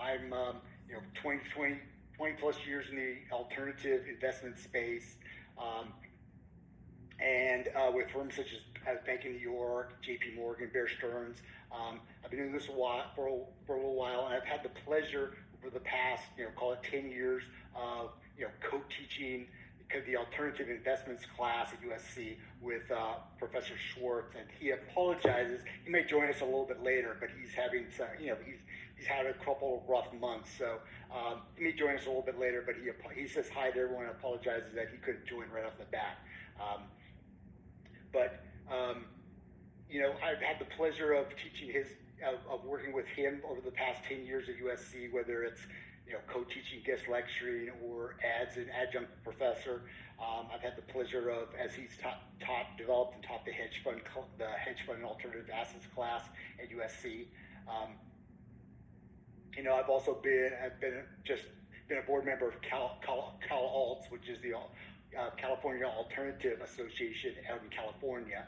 I'm 20 plus years in the alternative investment space, and with firms such as Bank of New York, J.P. Morgan, Bear Stearns. I've been doing this for a little while, and I've had the pleasure over the past, call it 10 years of, co-teaching the alternative investments class at USC with Professor Schwartz, and he apologizes. He may join us a little bit later, but he's having some, he's had a couple of rough months, so he may join us a little bit later. But he says hi to everyone and apologizes that he couldn't join right off the bat. I've had the pleasure of teaching of working with him over the past 10 years at USC, whether it's co-teaching, guest lecturing, or as an adjunct professor. I've had the pleasure of, as he's developed and taught the hedge fund and alternative assets class at USC. I've also been a board member of CalAlts, which is the California Alternative Association out in California.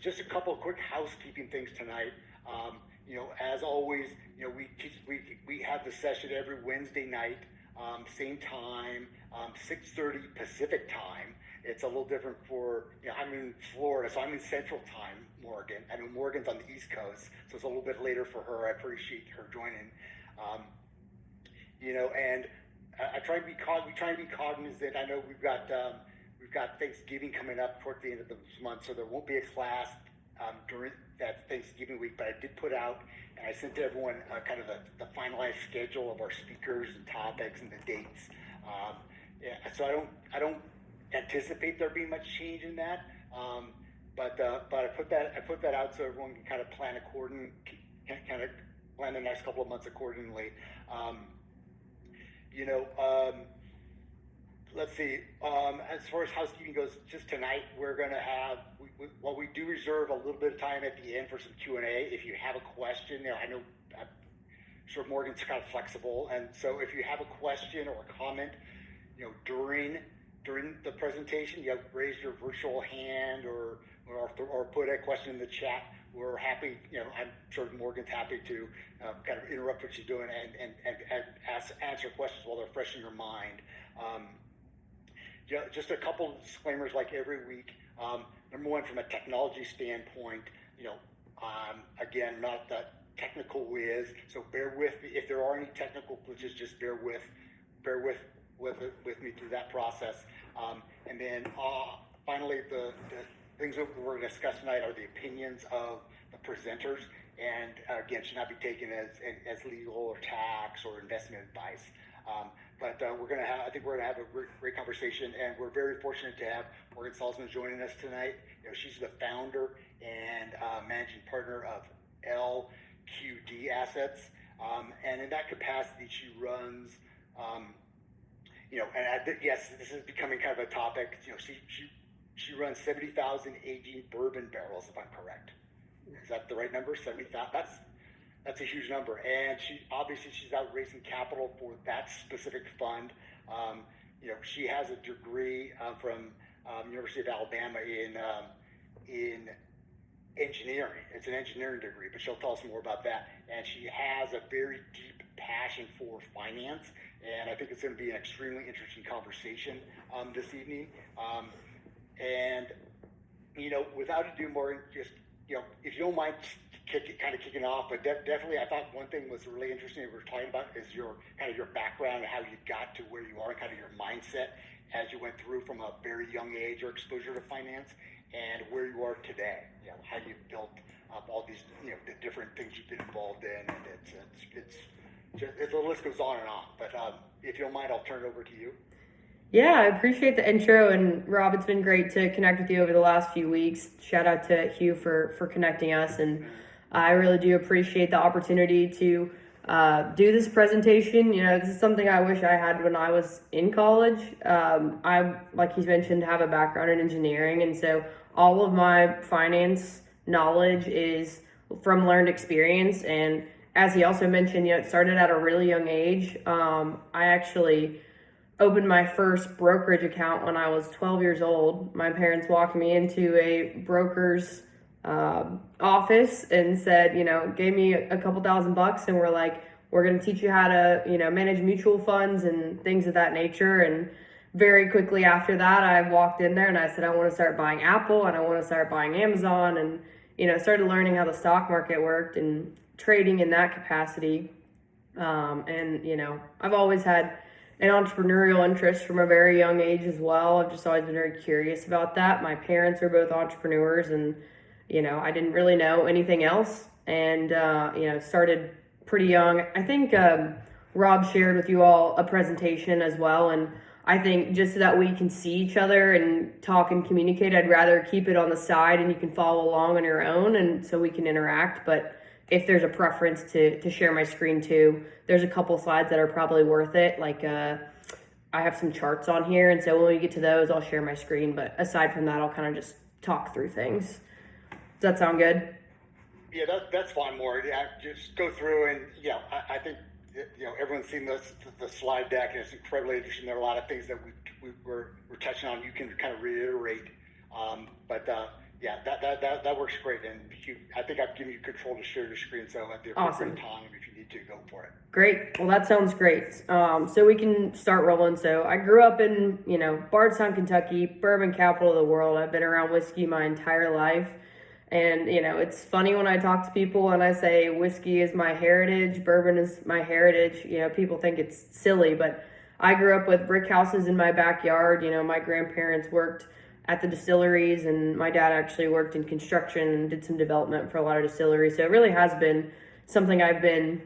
Just a couple of quick housekeeping things tonight. As always, we have the session every Wednesday night, same time, 6:30 Pacific time. It's a little different I'm in Florida, so I'm in Central Time, Morgan. I know Morgan's on the East Coast, so it's a little bit later for her. I appreciate her joining. And we try to be cognizant. I know we've got Thanksgiving coming up toward the end of this month, so there won't be a class during that Thanksgiving week. But I did put out, and I sent to everyone kind of the finalized schedule of our speakers and topics and the dates. So I don't anticipate there being much change in that. But I put that out so everyone can kind of plan the next couple of months accordingly. Let's see. As far as housekeeping goes, just tonight we're going to have. We do reserve a little bit of time at the end for some Q&A. If you have a question, I know I'm sure Morgan's kind of flexible, and so if you have a question or a comment, during the presentation, you raise your virtual hand or put a question in the chat. We're happy. I'm sure Morgan's happy to kind of interrupt what she's doing and answer questions while they're fresh in your mind. Just a couple of disclaimers, like every week. Number one, from a technology standpoint, again, not the technical whiz, so bear with me if there are any technical glitches. Just bear with me through that process. And then finally, the things that we're going to discuss tonight are the opinions of the presenters, and again, should not be taken as legal or tax or investment advice. But I think we're going to have a great conversation, and we're very fortunate to have Morgan Salzman joining us tonight. She's the founder and managing partner of LQD Assets, and in that capacity, she runs. Yes, this is becoming kind of a topic. She runs 70,000 aging bourbon barrels, if I'm correct. Is that the right number? 70,000. That's a huge number, and she's out raising capital for that specific fund. She has a degree from University of Alabama in engineering. It's an engineering degree, but she'll tell us more about that. And she has a very deep passion for finance, and I think it's going to be an extremely interesting conversation this evening. Without ado, Morgan, just if you don't mind kicking off, but definitely, I thought one thing was really interesting that we were talking about is your background and how you got to where you are, and kind of your mindset as you went through from a very young age, your exposure to finance, and where you are today. How you built up all these the different things you've been involved in, and the list goes on and on. But if you don't mind, I'll turn it over to you. Yeah, I appreciate the intro, and Rob, it's been great to connect with you over the last few weeks. Shout out to Hugh for connecting us, and I really do appreciate the opportunity to do this presentation. This is something I wish I had when I was in college. I, like he's mentioned, have a background in engineering, and so all of my finance knowledge is from learned experience. And as he also mentioned, it started at a really young age. I actually opened my first brokerage account when I was 12 years old. My parents walked me into a broker's office and said, gave me a couple $1,000 and we're like, we're going to teach you how to, manage mutual funds and things of that nature. And very quickly after that, I walked in there and I said, I want to start buying Apple and I want to start buying Amazon, and, started learning how the stock market worked and trading in that capacity. I've always had an entrepreneurial interest from a very young age as well. I've just always been very curious about that. My parents are both entrepreneurs, and, I didn't really know anything else, and, started pretty young. I think Rob shared with you all a presentation as well, and I think just so that we can see each other and talk and communicate, I'd rather keep it on the side and you can follow along on your own, and so we can interact. But if there's a preference to share my screen too, there's a couple slides that are probably worth it. Like I have some charts on here, and so when we get to those, I'll share my screen. But aside from that, I'll kind of just talk through things. Does that sound good? Yeah, that's fine, More. Yeah, just go through and I think everyone's seen the slide deck, and it's incredibly interesting. There are a lot of things that we're touching on. You can kind of reiterate, that works great. And I think I've given you control to share your screen, so at the appropriate time, if you need to, go for it. Great. Well, that sounds great. So we can start rolling. So I grew up in Bardstown, Kentucky, bourbon capital of the world. I've been around whiskey my entire life. And, it's funny when I talk to people and I say whiskey is my heritage, bourbon is my heritage. People think it's silly, but I grew up with brick houses in my backyard. My grandparents worked at the distilleries, and my dad actually worked in construction and did some development for a lot of distilleries. So it really has been something I've been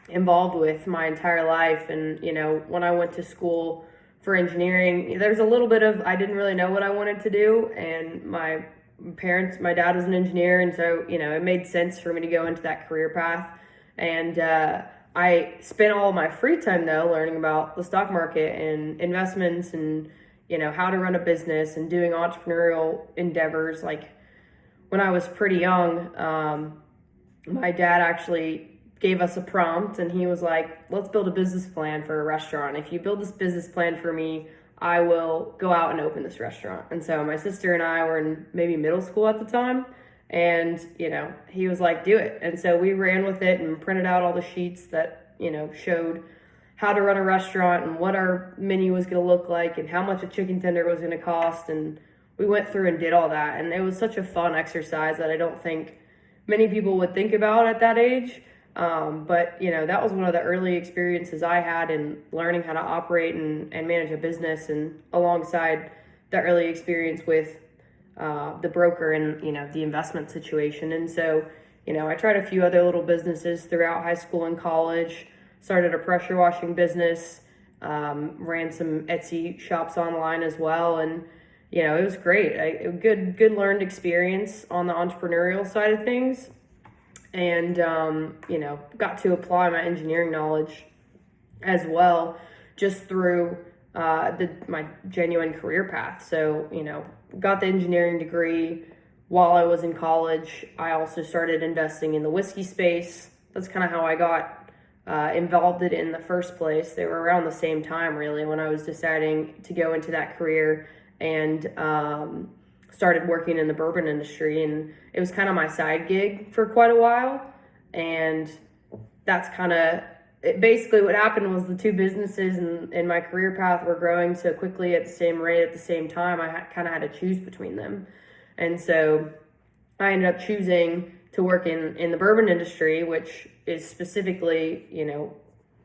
involved with my entire life. And, when I went to school for engineering, there's a little bit of, I didn't really know what I wanted to do. And my dad was an engineer, and so it made sense for me to go into that career path. And I spent all my free time though learning about the stock market and investments and how to run a business and doing entrepreneurial endeavors. Like when I was pretty young, my dad actually gave us a prompt, and he was like, let's build a business plan for a restaurant. If you build this business plan for me, I will go out and open this restaurant. And so my sister and I were in maybe middle school at the time, and he was like, do it. And so we ran with it and printed out all the sheets that showed how to run a restaurant and what our menu was going to look like and how much a chicken tender was going to cost. And we went through and did all that, and it was such a fun exercise that I don't think many people would think about at that age. But that was one of the early experiences I had in learning how to operate and manage a business, and alongside that early experience with the broker and the investment situation. And so I tried a few other little businesses throughout high school and college. Started a pressure washing business, ran some Etsy shops online as well, and it was great. A good learned experience on the entrepreneurial side of things. And, got to apply my engineering knowledge as well, just through my genuine career path. So, got the engineering degree while I was in college. I also started investing in the whiskey space. That's kind of how I got involved in the first place. They were around the same time, really, when I was deciding to go into that career, and started working in the bourbon industry, and it was kind of my side gig for quite a while. And that's kind of basically what happened. Was the two businesses in my career path were growing so quickly at the same rate at the same time, I kind of had to choose between them. And so I ended up choosing to work in the bourbon industry, which is specifically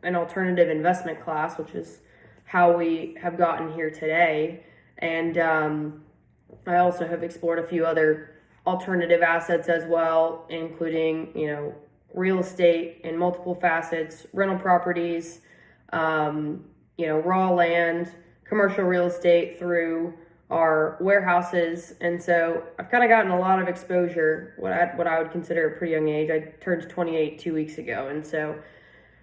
an alternative investment class, which is how we have gotten here today. And I also have explored a few other alternative assets as well, including, real estate in multiple facets, rental properties, raw land, commercial real estate through our warehouses. And so I've kind of gotten a lot of exposure, what I would consider a pretty young age. I turned 28 2 weeks ago. And so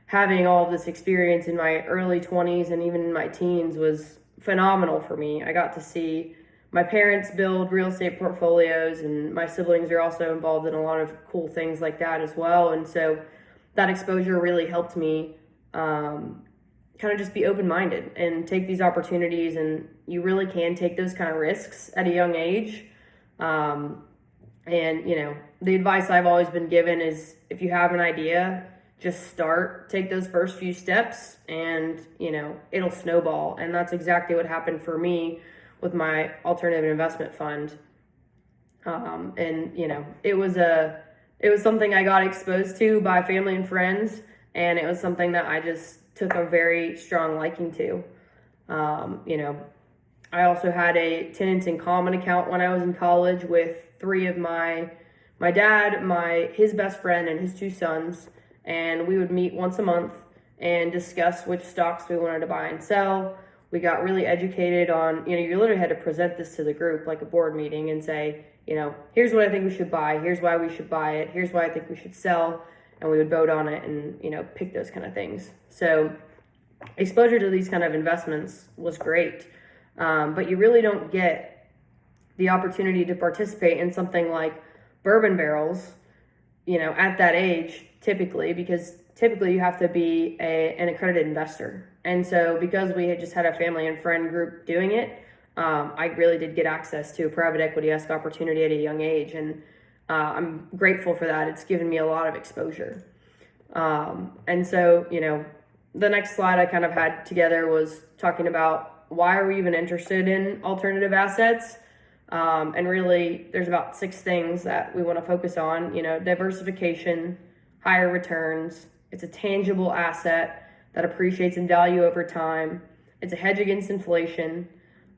having all of this experience in my early 20s and even in my teens was phenomenal for me. I got to see my parents build real estate portfolios, and my siblings are also involved in a lot of cool things like that as well. And so that exposure really helped me kind of just be open-minded and take these opportunities. And you really can take those kind of risks at a young age. And And, the advice I've always been given is if you have an idea, just start, take those first few steps, and, it'll snowball. And that's exactly what happened for me with my alternative investment fund. It was something I got exposed to by family and friends, and it was something that I just took a very strong liking to. I also had a tenants in common account when I was in college with three of my dad, his best friend, and his two sons, and we would meet once a month and discuss which stocks we wanted to buy and sell. We got really educated on, you literally had to present this to the group like a board meeting and say, here's what I think we should buy, here's why we should buy it, here's why I think we should sell, and we would vote on it and, pick those kind of things. So exposure to these kind of investments was great, but you really don't get the opportunity to participate in something like bourbon barrels, at that age, typically, because typically you have to be an accredited investor. And so because we had just had a family and friend group doing it, I really did get access to a private equity-esque opportunity at a young age. And I'm grateful for that. It's given me a lot of exposure. And so, the next slide I kind of had together was talking about why are we even interested in alternative assets? And really, there's about 6 things that we want to focus on. Diversification, higher returns. It's a tangible asset that appreciates in value over time. It's a hedge against inflation.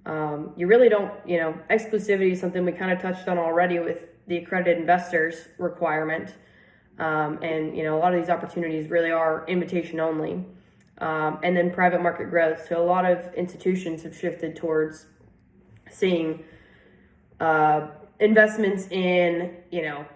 You really don't, exclusivity is something we kind of touched on already with the accredited investors requirement. And a lot of these opportunities really are invitation only. And then private market growth. So a lot of institutions have shifted towards seeing investments in,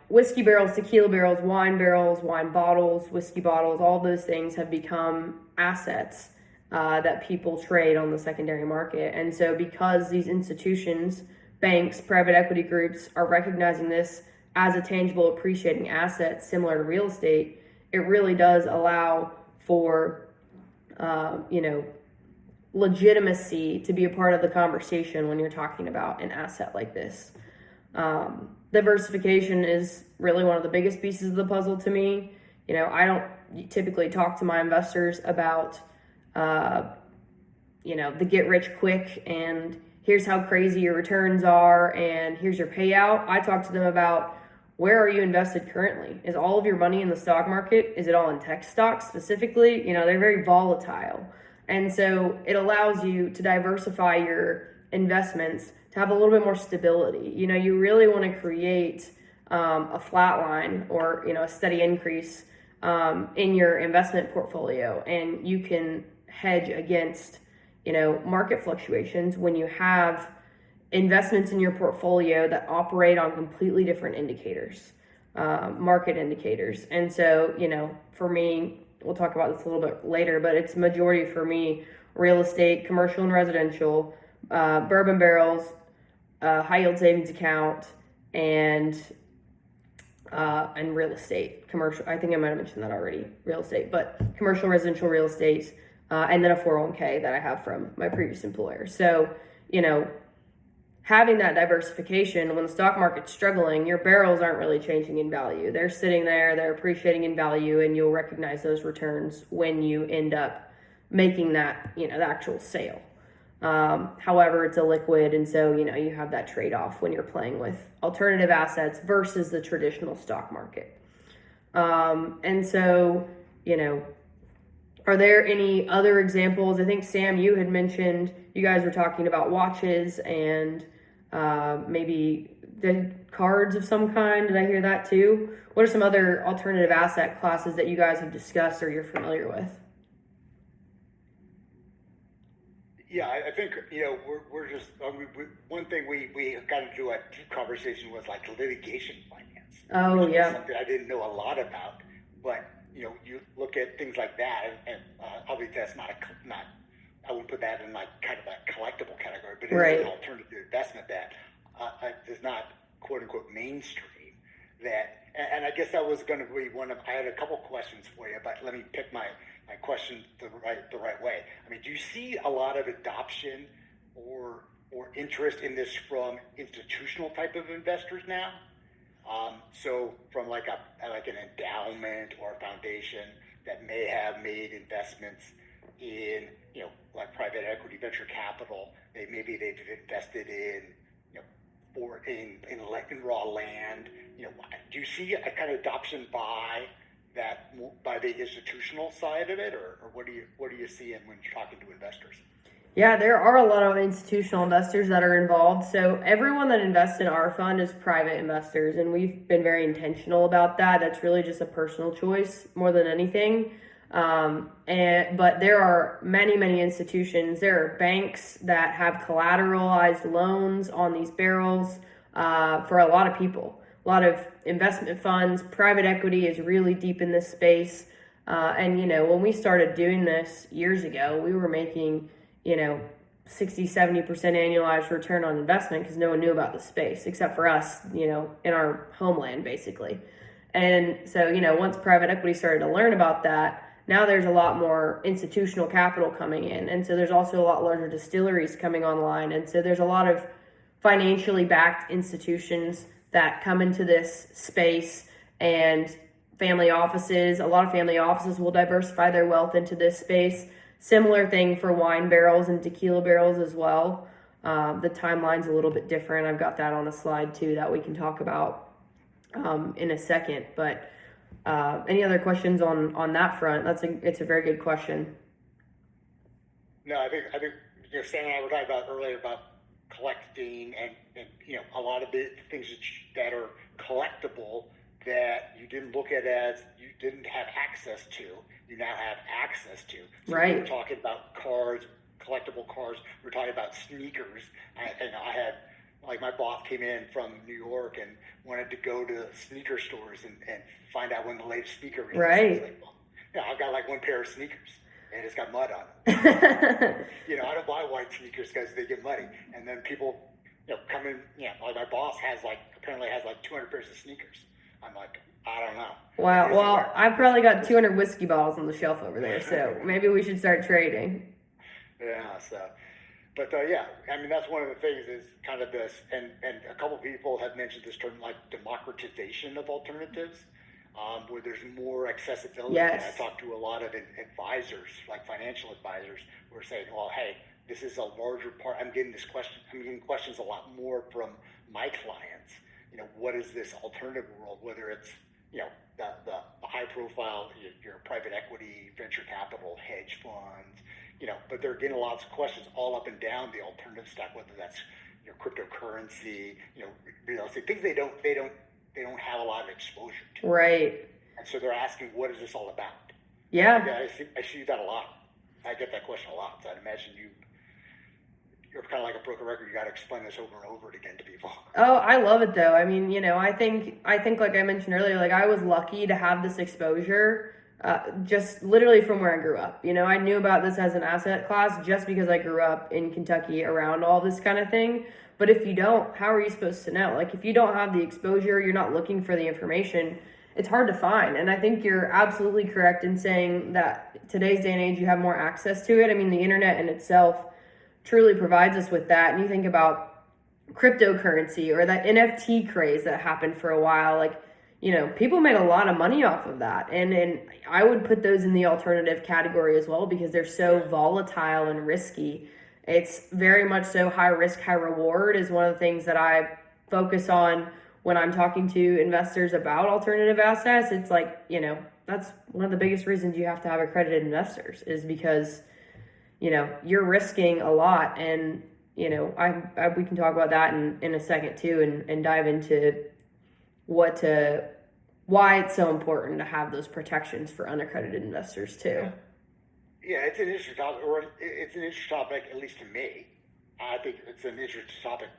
whiskey barrels, tequila barrels, wine bottles, whiskey bottles. All those things have become assets that people trade on the secondary market. And so because these institutions, banks, private equity groups are recognizing this as a tangible appreciating asset similar to real estate, it really does allow for legitimacy to be a part of the conversation when you're talking about an asset like this. Diversification is really one of the biggest pieces of the puzzle to me. I don't typically talk to my investors about, the get rich quick and here's how crazy your returns are and here's your payout. I talk to them about where are you invested currently? Is all of your money in the stock market? Is it all in tech stocks specifically? They're very volatile. And so it allows you to diversify your investments to have a little bit more stability. You really want to create a flat line or, a steady increase in your investment portfolio. And you can hedge against, market fluctuations when you have investments in your portfolio that operate on completely different indicators, market indicators. And so, for me, we'll talk about this a little bit later, but it's majority for me, real estate, commercial and residential, bourbon barrels, high yield savings account, and real estate, commercial. I think I might have mentioned that already, real estate, but commercial, residential real estate, and then a 401k that I have from my previous employer. So, having that diversification, when the stock market's struggling, your barrels aren't really changing in value. They're sitting there, they're appreciating in value, and you'll recognize those returns when you end up making that, the actual sale. However, it's illiquid, and so, you have that trade-off when you're playing with alternative assets versus the traditional stock market. And so, are there any other examples? I think, Sam, you had mentioned you guys were talking about watches and maybe the cards of some kind. Did I hear that too? What are some other alternative asset classes that you guys have discussed or you're familiar with? Yeah, I think, we're just, one thing we got into a deep conversation was like litigation finance. Oh, yeah. Something I didn't know a lot about, but, you look at things like that, and obviously that's not, I wouldn't put that in like kind of a collectible category, but it is an alternative investment that is not quote unquote mainstream. And I guess that was going to be I had a couple questions for you, but let me pick my question the right way. I mean, do you see a lot of adoption or interest in this from institutional type of investors now? So from like an endowment or a foundation that may have made investments in, like private equity, venture capital, maybe they've invested in, in raw land. Do you see a kind of adoption by the institutional side of it, or what do you see when you're talking to investors? Yeah, there are a lot of institutional investors that are involved. So everyone that invests in our fund is private investors, and we've been very intentional about that. That's really just a personal choice more than anything. But there are many institutions. There are banks that have collateralized loans on these barrels for a lot of people. A lot of investment funds, private equity is really deep in this space. And when we started doing this years ago, we were making 60-70% annualized return on investment because no one knew about the space except for us, in our homeland basically. And so, once private equity started to learn about that, now there's a lot more institutional capital coming in. And so there's also a lot larger distilleries coming online. And so there's a lot of financially backed institutions that come into this space, and family offices. A lot of family offices will diversify their wealth into this space. Similar thing for wine barrels and tequila barrels as well. The timeline's a little bit different. I've got that on a slide too that we can talk about in a second. But any other questions on that front? It's a very good question. No, I think Sam and I were talking about earlier about collecting and a lot of the things that are collectible that you didn't look at as you didn't have access to, you now have access to. So right. We were talking about cars, collectible cars. We were talking about sneakers. I had, like, my boss came in from New York and wanted to go to sneaker stores and find out when the latest sneaker release. Right. I was like, well, I've got like one pair of sneakers and it's got mud on it. I don't buy white sneakers because they get muddy. And then people, come in, like my boss apparently has 200 pairs of sneakers. I'm like, I don't know. Wow. Well, I've probably got 200 whiskey bottles on the shelf over there, so maybe we should start trading. Yeah. But yeah, I mean, that's one of the things is kind of this, and a couple people have mentioned this term like democratization of alternatives, where there's more accessibility. Yes. And I talked to a lot of advisors, like financial advisors, who are saying, well, hey, this is a larger part. I'm getting questions a lot more from my clients. What is this alternative world, whether it's, the high profile, your private equity, venture capital, hedge funds, but they're getting lots of questions all up and down the alternative stack, whether that's, cryptocurrency, real estate, things they don't have a lot of exposure to. Right. And so they're asking, what is this all about? Yeah. I see that a lot. I get that question a lot. So I'd imagine you're kind of like a broken record. You got to explain this over and over again to people. Oh, I love it though. I mean, I think like I mentioned earlier, like I was lucky to have this exposure, just literally from where I grew up. I knew about this as an asset class just because I grew up in Kentucky around all this kind of thing. But if you don't, how are you supposed to know? Like if you don't have the exposure, you're not looking for the information, it's hard to find. And I think you're absolutely correct in saying that today's day and age, you have more access to it. I mean, the internet in itself truly provides us with that. And you think about cryptocurrency or that NFT craze that happened for a while, like, people made a lot of money off of that. And I would put those in the alternative category as well because they're so volatile and risky. It's very much so high risk, high reward is one of the things that I focus on when I'm talking to investors about alternative assets. It's like, that's one of the biggest reasons you have to have accredited investors is because you're risking a lot. And, we can talk about that in a second too, and dive into why it's so important to have those protections for unaccredited investors too. Yeah, it's an interesting topic, at least to me. I think it's an interesting topic,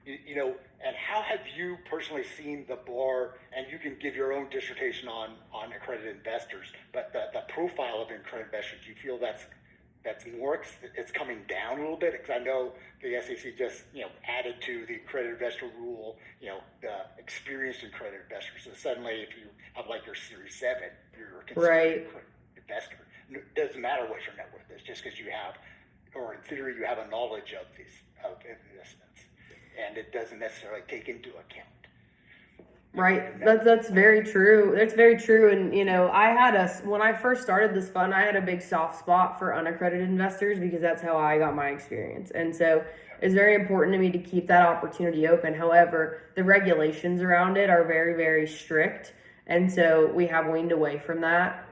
and how have you personally seen the bar, and you can give your own dissertation on accredited investors, but the profile of accredited investors, do you feel that's it's coming down a little bit? Because I know the SEC just, added to the accredited investor rule, the experienced accredited investors. So suddenly if you have like your Series 7, you're considered an accredited investor. It doesn't matter what your net worth is, just because you have, or in theory, you have a knowledge of investments, and it doesn't necessarily take into account. Right. That's very true. That's very true. And when I first started this fund, I had a big soft spot for unaccredited investors because that's how I got my experience. And so it's very important to me to keep that opportunity open. However, the regulations around it are very, very strict. And so we have weaned away from that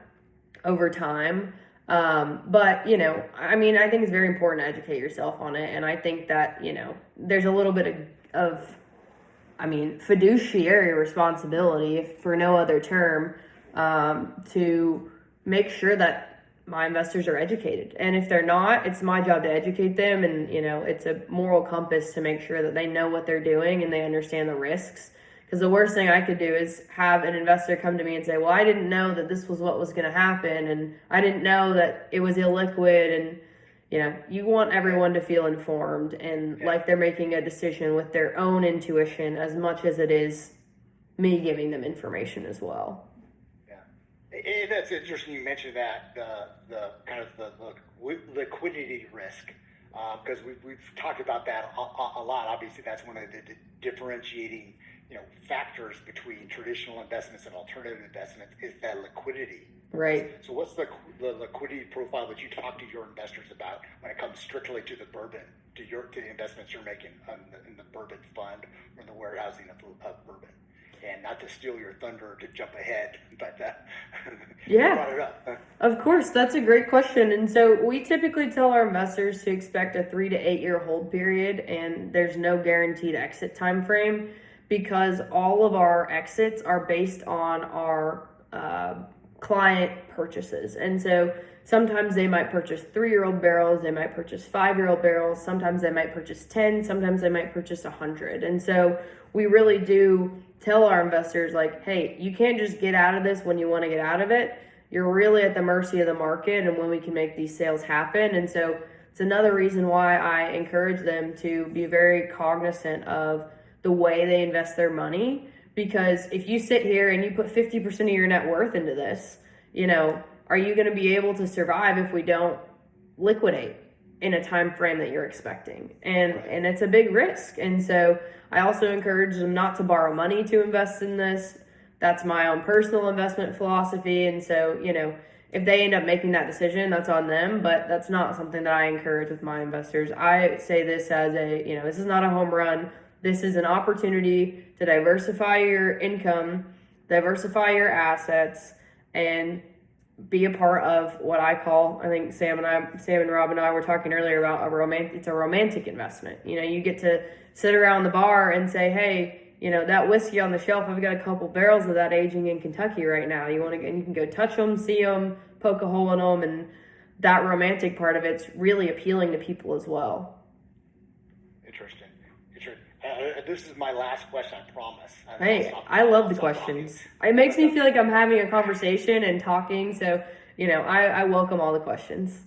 over time. But I think it's very important to educate yourself on it. And I think that, there's a little bit of fiduciary responsibility, if for no other term, to make sure that my investors are educated. And if they're not, it's my job to educate them. And, it's a moral compass to make sure that they know what they're doing and they understand the risks. Because the worst thing I could do is have an investor come to me and say, well, I didn't know that this was what was going to happen. And I didn't know that it was illiquid. And, you want everyone to feel informed and like they're making a decision with their own intuition as much as it is me giving them information as well. Yeah. And that's interesting you mentioned that, the kind of the liquidity risk, because we've talked about that a lot. Obviously, that's one of the differentiating factors between traditional investments and alternative investments is that liquidity. Right. So what's the liquidity profile that you talk to your investors about when it comes strictly to the bourbon, to the investments you're making in the bourbon fund or the warehousing of bourbon? And not to steal your thunder to jump ahead, but you brought it up. Of course, that's a great question. And so we typically tell our investors to expect a 3 to 8 year hold period, and there's no guaranteed exit time frame because all of our exits are based on our client purchases. And so sometimes they might purchase 3-year-old barrels, they might purchase 5-year-old barrels, sometimes they might purchase 10, sometimes they might purchase 100. And so we really do tell our investors, like, hey, you can't just get out of this when you want to get out of it. You're really at the mercy of the market and when we can make these sales happen. And so it's another reason why I encourage them to be very cognizant of the way they invest their money. Because if you sit here and you put 50% of your net worth into this, are you going to be able to survive if we don't liquidate in a time frame that you're expecting? And it's a big risk. And so I also encourage them not to borrow money to invest in this. That's my own personal investment philosophy. And so, if they end up making that decision, that's on them, but that's not something that I encourage with my investors. I say this as this is not a home run. This is an opportunity to diversify your income, diversify your assets, and be a part of what I call, I think Sam and Rob and I were talking earlier about it's a romantic investment. You get to sit around the bar and say, hey, that whiskey on the shelf, I've got a couple barrels of that aging in Kentucky right now. You can go touch them, see them, poke a hole in them, and that romantic part of it's really appealing to people as well. Interesting. This is my last question, I promise. Hey, I love the questions. It makes me feel like I'm having a conversation and talking. So, I welcome all the questions.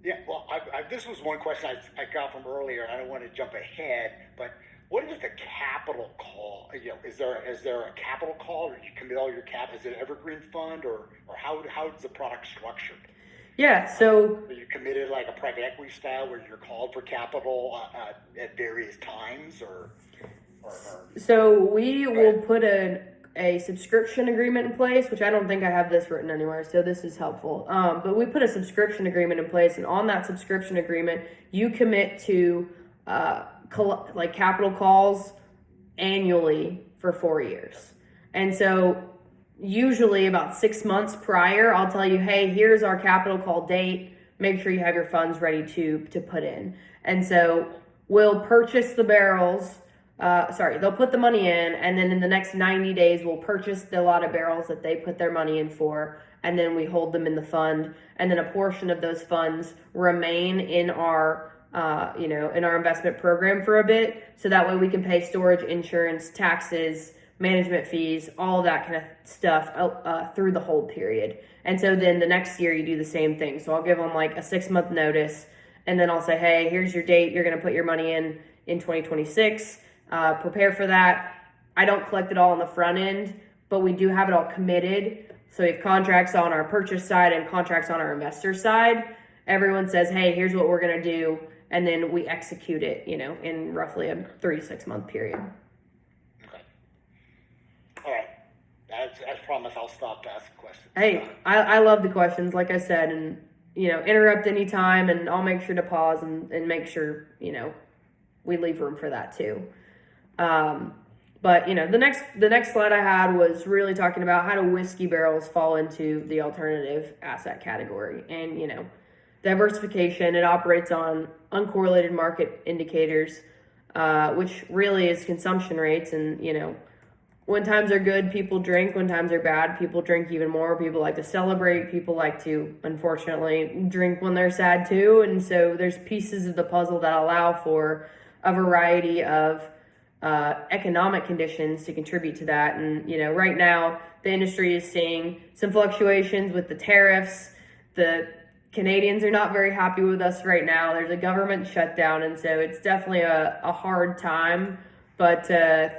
Yeah, well, this was one question I got from earlier. I don't want to jump ahead, but what is the capital call? Is there a capital call, or do you commit all your cap? Is it an evergreen fund, or how is the product structured? Yeah, so are you committed like a private equity style where you're called for capital at various times, or? So we will put a subscription agreement in place, which I don't think I have this written anywhere, so this is helpful. But we put a subscription agreement in place, and on that subscription agreement, you commit to capital calls annually for 4 years. And so usually about 6 months prior, I'll tell you, hey, here's our capital call date. Make sure you have your funds ready to put in. And so we'll purchase the barrels. They'll put the money in, and then in the next 90 days, we'll purchase the lot of barrels that they put their money in for, and then we hold them in the fund. And then a portion of those funds remain in our in our investment program for a bit. So that way we can pay storage, insurance, taxes, management fees, all of that kind of stuff through the hold period. And so then the next year you do the same thing. So I'll give them like a 6-month notice, and then I'll say, hey, here's your date. You're going to put your money in 2026. Prepare for that. I don't collect it all on the front end, but we do have it all committed. So we have contracts on our purchase side and contracts on our investor side. Everyone says, hey, here's what we're going to do. And then we execute it, in roughly a 3 to 6 month period. I promise I'll stop to ask questions. Hey, I love the questions, like I said, and interrupt anytime, and I'll make sure to pause and make sure we leave room for that too. But the next slide I had was really talking about how do whiskey barrels fall into the alternative asset category, and diversification. It operates on uncorrelated market indicators, which really is consumption rates, and when times are good, people drink. When times are bad, people drink even more. People like to celebrate. People like to, unfortunately, drink when they're sad too. And so there's pieces of the puzzle that allow for a variety of economic conditions to contribute to that. And, right now, the industry is seeing some fluctuations with the tariffs. The Canadians are not very happy with us right now. There's a government shutdown. And so it's definitely a hard time. But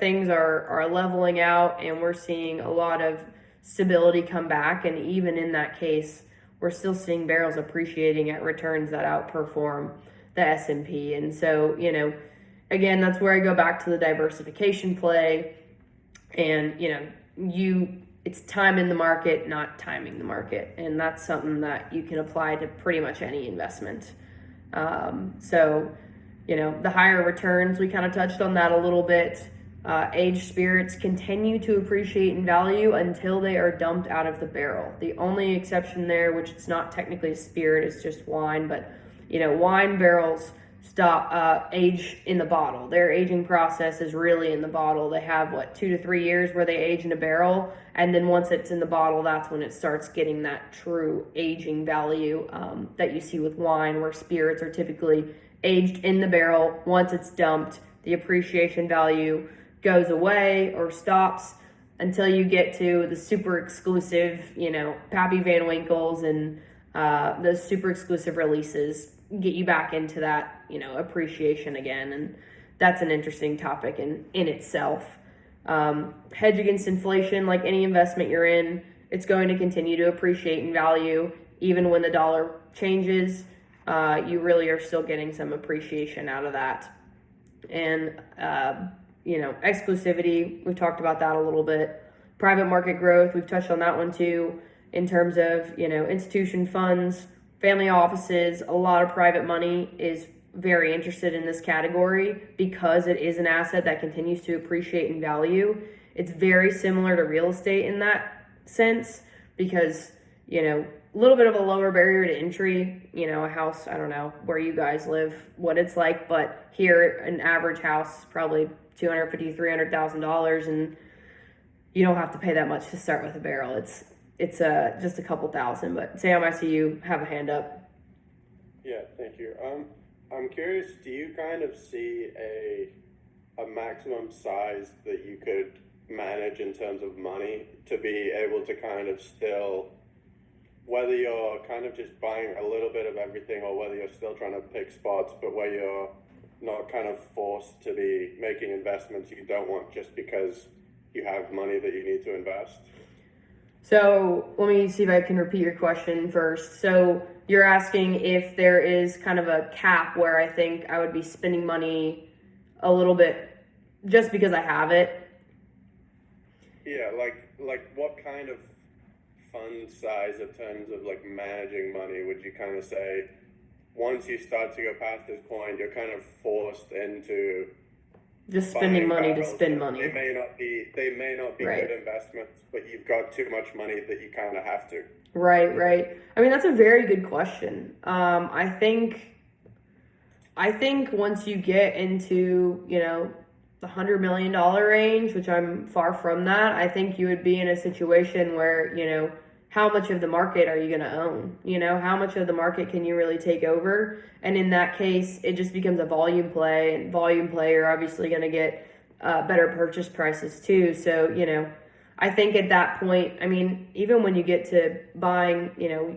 things are leveling out, and we're seeing a lot of stability come back. And even in that case, we're still seeing barrels appreciating at returns that outperform the S&P. And so, again, that's where I go back to the diversification play. And, it's time in the market, not timing the market. And that's something that you can apply to pretty much any investment. The higher returns, we kind of touched on that a little bit. Aged spirits continue to appreciate in value until they are dumped out of the barrel. The only exception there, which it's not technically a spirit, it's just wine, but wine barrels stop age in the bottle. Their aging process is really in the bottle. They have 2 to 3 years where they age in a barrel, and then once it's in the bottle, that's when it starts getting that true aging value that you see with wine, where spirits are typically aged in the barrel. Once it's dumped, the appreciation value goes away or stops until you get to the super exclusive, Pappy Van Winkles and those super exclusive releases get you back into that, appreciation again. And that's an interesting topic in itself. Hedge against inflation, like any investment you're in, it's going to continue to appreciate in value. Even when the dollar changes, you really are still getting some appreciation out of that. And, exclusivity, we've talked about that a little bit. Private market growth, we've touched on that one too, in terms of, institution funds, family offices. A lot of private money is very interested in this category because it is an asset that continues to appreciate in value. It's very similar to real estate in that sense because, a little bit of a lower barrier to entry, a house, I don't know where you guys live, what it's like, but here an average house is probably $250,000, $300,000, and you don't have to pay that much to start with a barrel. It's just a couple thousand. But Sam, I see you have a hand up. Yeah, thank you. I'm curious, do you kind of see a maximum size that you could manage in terms of money to be able to kind of still, whether you're kind of just buying a little bit of everything or whether you're still trying to pick spots, but where you're not kind of forced to be making investments you don't want just because you have money that you need to invest? So let me see if I can repeat your question first. So you're asking if there is kind of a cap where I think I would be spending money a little bit just because I have it? Yeah, like what kind of fund size in terms of like managing money would you kind of say once you start to go past this point you're kind of forced into just spending money to spend money? They may not be right. Good investments, but you've got too much money that you kind of have to. Right. I mean, that's a very good question. I think once you get into, the $100 million range, which I'm far from that, I think you would be in a situation where, how much of the market are you going to own? How much of the market can you really take over? And in that case, it just becomes a volume play, and volume play, you're obviously going to get better purchase prices too. So, I think at that point, I mean, even when you get to buying,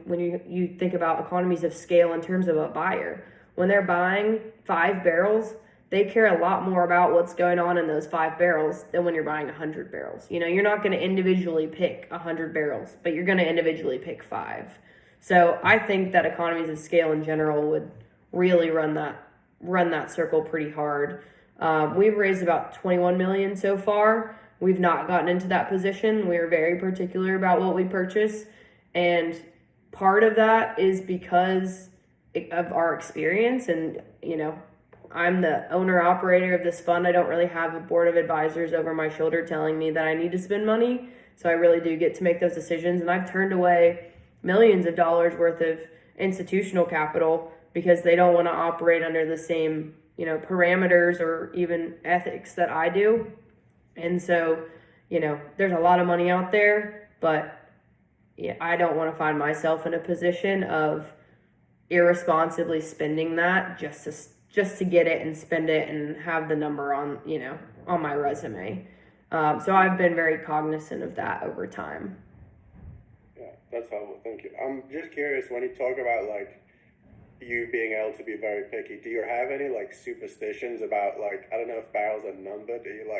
when you think about economies of scale in terms of a buyer, when they're buying 5 barrels, they care a lot more about what's going on in those 5 barrels than when you're buying 100 barrels. You're not going to individually pick 100 barrels, but you're going to individually pick 5. So I think that economies of scale in general would really run that circle pretty hard. We've raised about 21 million so far. we've not gotten into that position. We are very particular about what we purchase. And part of that is because of our experience. And, I'm the owner operator of this fund. I don't really have a board of advisors over my shoulder telling me that I need to spend money. So I really do get to make those decisions. And I've turned away millions of dollars worth of institutional capital because they don't want to operate under the same, parameters or even ethics that I do. And so, there's a lot of money out there, but I don't want to find myself in a position of irresponsibly spending that just to get it and spend it and have the number on my resume. So I've been very cognizant of that over time. Yeah, that's helpful. Thank you. I'm just curious, when you talk about you being able to be very picky, do you have any superstitions about I don't know if barrels are numbered? Do you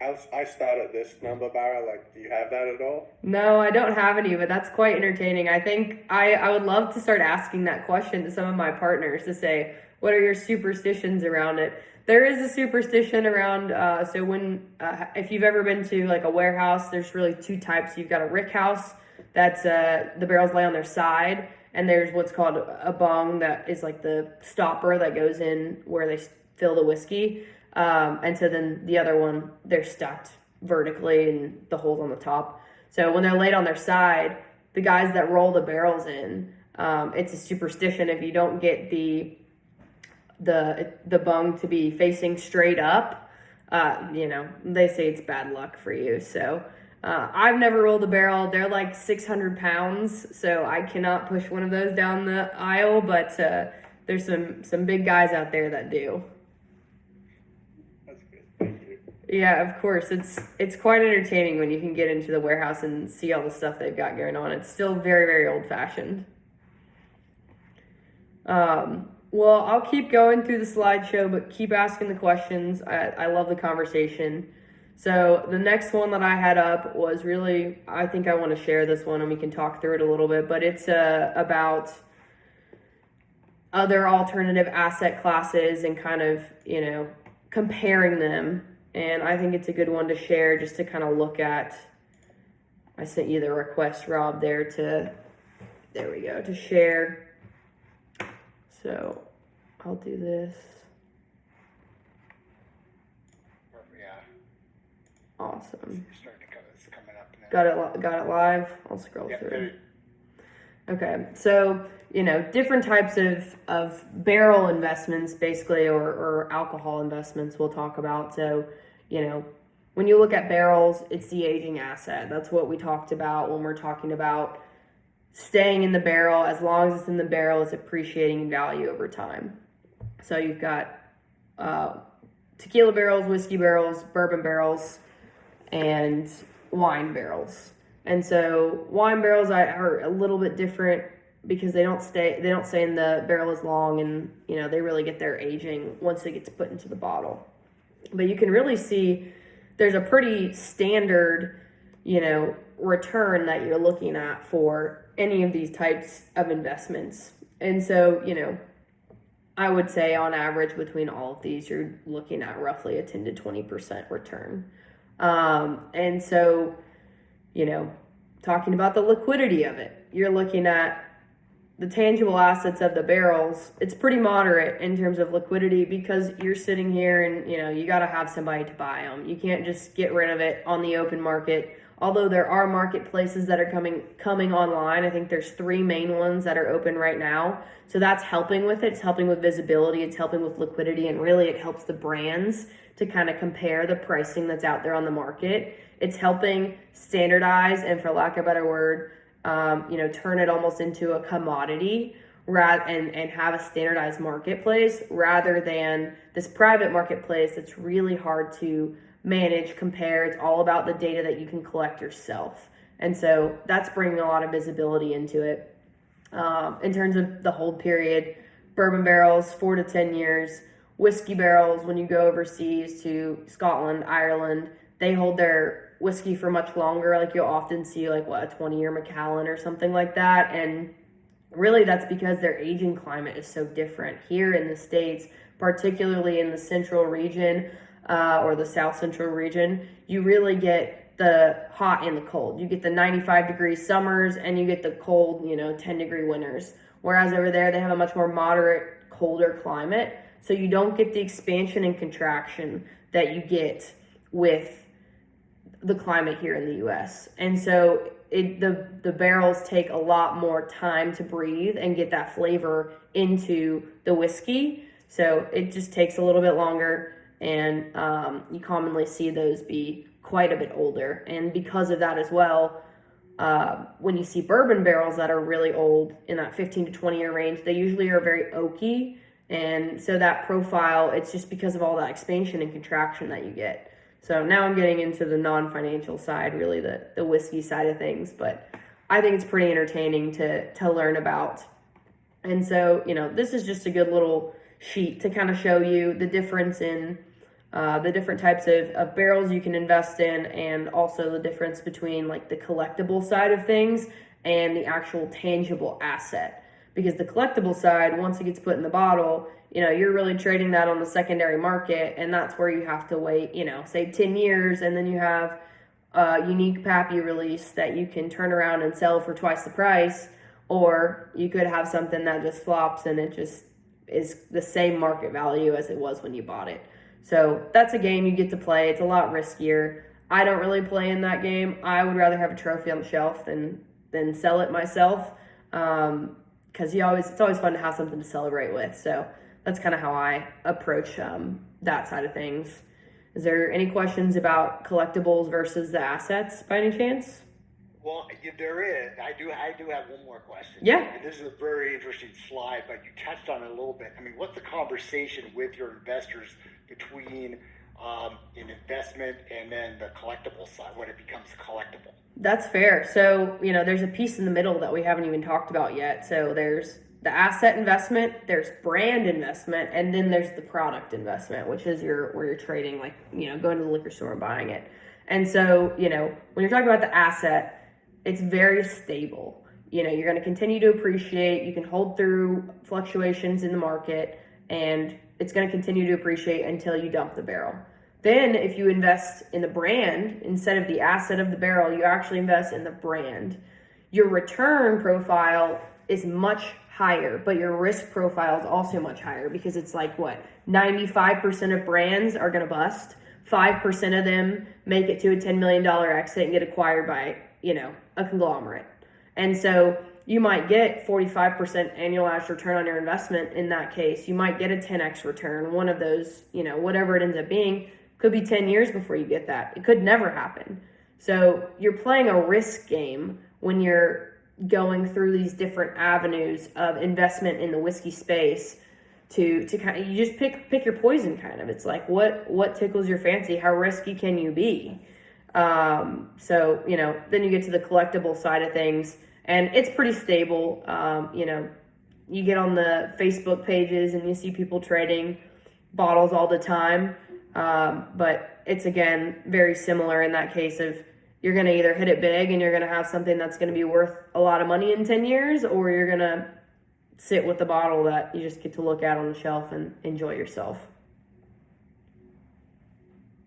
I start at this number barrel? Do you have that at all? No, I don't have any, but that's quite entertaining. I think I would love to start asking that question to some of my partners to say, what are your superstitions around it? There is a superstition around, if you've ever been to a warehouse, there's really two types. You've got a rick house, that's the barrels lay on their side, and there's what's called a bung that is the stopper that goes in where they fill the whiskey. And so then the other one, they're stacked vertically and the holes on the top. So when they're laid on their side, the guys that roll the barrels in, it's a superstition. If you don't get the bung to be facing straight up, they say it's bad luck for you. So I've never rolled a barrel. They're 600 pounds, so I cannot push one of those down the aisle, but there's some big guys out there that do. That's good. Thank you. Yeah, of course. It's quite entertaining when you can get into the warehouse and see all the stuff they've got going on. It's still very, very old-fashioned. Well, I'll keep going through the slideshow, but keep asking the questions. I love the conversation. So the next one that I had up was really, I think I want to share this one and we can talk through it a little bit, but it's about other alternative asset classes and kind of, comparing them. And I think it's a good one to share just to kind of look at. I sent you the request, Rob, there we go, to share. So I'll do this. Yeah. Awesome. It's coming up now. Got it live. I'll scroll Yeah, through. Okay, so different types of barrel investments, basically, or alcohol investments we'll talk about. So when you look at barrels, it's the aging asset. That's what we talked about when we're talking about staying in the barrel. As long as it's in the barrel, it's appreciating in value over time. So you've got tequila barrels, whiskey barrels, bourbon barrels, and wine barrels. And so wine barrels are a little bit different because they don't stay in the barrel as long, and they really get their aging once it gets put into the bottle. But you can really see there's a pretty standard return that you're looking at for any of these types of investments. And so I would say on average between all of these you're looking at roughly a 10 to 20% return. And so talking about the liquidity of it, you're looking at the tangible assets of the barrels. It's pretty moderate in terms of liquidity because you're sitting here and you got to have somebody to buy them. You can't just get rid of it on the open market. Although there are marketplaces that are coming online. I think there's 3 main ones that are open right now. So that's helping with it. It's helping with visibility. It's helping with liquidity. And really it helps the brands to kind of compare the pricing that's out there on the market. It's helping standardize and, for lack of a better word, turn it almost into a commodity and have a standardized marketplace rather than this private marketplace that's really hard to manage, compare. It's all about the data that you can collect yourself. And so that's bringing a lot of visibility into it. In terms of the hold period, bourbon barrels, 4 to 10 years. Whiskey barrels, when you go overseas to Scotland, Ireland, they hold their whiskey for much longer. You'll often see a 20-year Macallan or something like that. And really that's because their aging climate is so different. Here in the States, particularly in the central region, or the South Central region, you really get the hot and the cold. You get the 95-degree summers and you get the cold, 10-degree winters. Whereas over there, they have a much more moderate, colder climate. So you don't get the expansion and contraction that you get with the climate here in the U.S. And so the barrels take a lot more time to breathe and get that flavor into the whiskey. So it just takes a little bit longer, and you commonly see those be quite a bit older. And because of that as well, when you see bourbon barrels that are really old in that 15 to 20 year range, they usually are very oaky. And so that profile, it's just because of all that expansion and contraction that you get. So now I'm getting into the non-financial side, really the whiskey side of things, but I think it's pretty entertaining to learn about. And so, this is just a good little sheet to kind of show you the difference in the different types of barrels you can invest in, and also the difference between like the collectible side of things and the actual tangible asset. Because the collectible side, once it gets put in the bottle, you're really trading that on the secondary market, and that's where you have to wait, say 10 years, and then you have a unique Pappy release that you can turn around and sell for twice the price, or you could have something that just flops and it just is the same market value as it was when you bought it. So that's a game you get to play. It's a lot riskier. I don't really play in that game. I would rather have a trophy on the shelf than sell it myself. Because it's always fun to have something to celebrate with. So that's kind of how I approach that side of things. Is there any questions about collectibles versus the assets by any chance? Well, there is. I do have one more question. Yeah. And this is a very interesting slide, but you touched on it a little bit. I mean, what's the conversation with your investors between an investment and then the collectible side when it becomes collectible? That's fair. So, there's a piece in the middle that we haven't even talked about yet. So there's the asset investment, there's brand investment, and then there's the product investment, which is where you're trading, like, going to the liquor store and buying it. And so, when you're talking about the asset, it's very stable. You're going to continue to appreciate. You can hold through fluctuations in the market, and it's going to continue to appreciate until you dump the barrel. Then if you invest in the brand, instead of the asset of the barrel, you actually invest in the brand. Your return profile is much higher, but your risk profile is also much higher, because it's like 95% of brands are going to bust. 5% of them make it to a $10 million exit and get acquired by, a conglomerate. And so you might get 45% annualized return on your investment in that case. You might get a 10x return. One of those, whatever it ends up being, could be 10 years before you get that. It could never happen. So you're playing a risk game when you're going through these different avenues of investment in the whiskey space to kind of, you just pick your poison kind of. It's like, what tickles your fancy? How risky can you be? So, then you get to the collectible side of things, and it's pretty stable. You get on the Facebook pages and you see people trading bottles all the time. But it's, again, very similar in that case of, you're going to either hit it big and you're going to have something that's going to be worth a lot of money in 10 years, or you're going to sit with the bottle that you just get to look at on the shelf and enjoy yourself.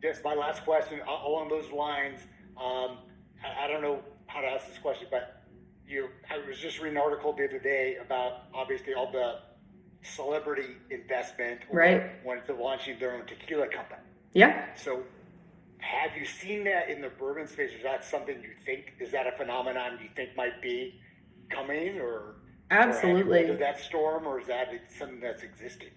Yes, my last question along those lines. I don't know how to ask this question, but I was just reading an article the other day about obviously all the celebrity investment, right, when they're launching their own tequila company. Yeah. So have you seen that in the bourbon space? Is that something is that a phenomenon you think might be coming, or absolutely, or that storm, or is that something that's existing?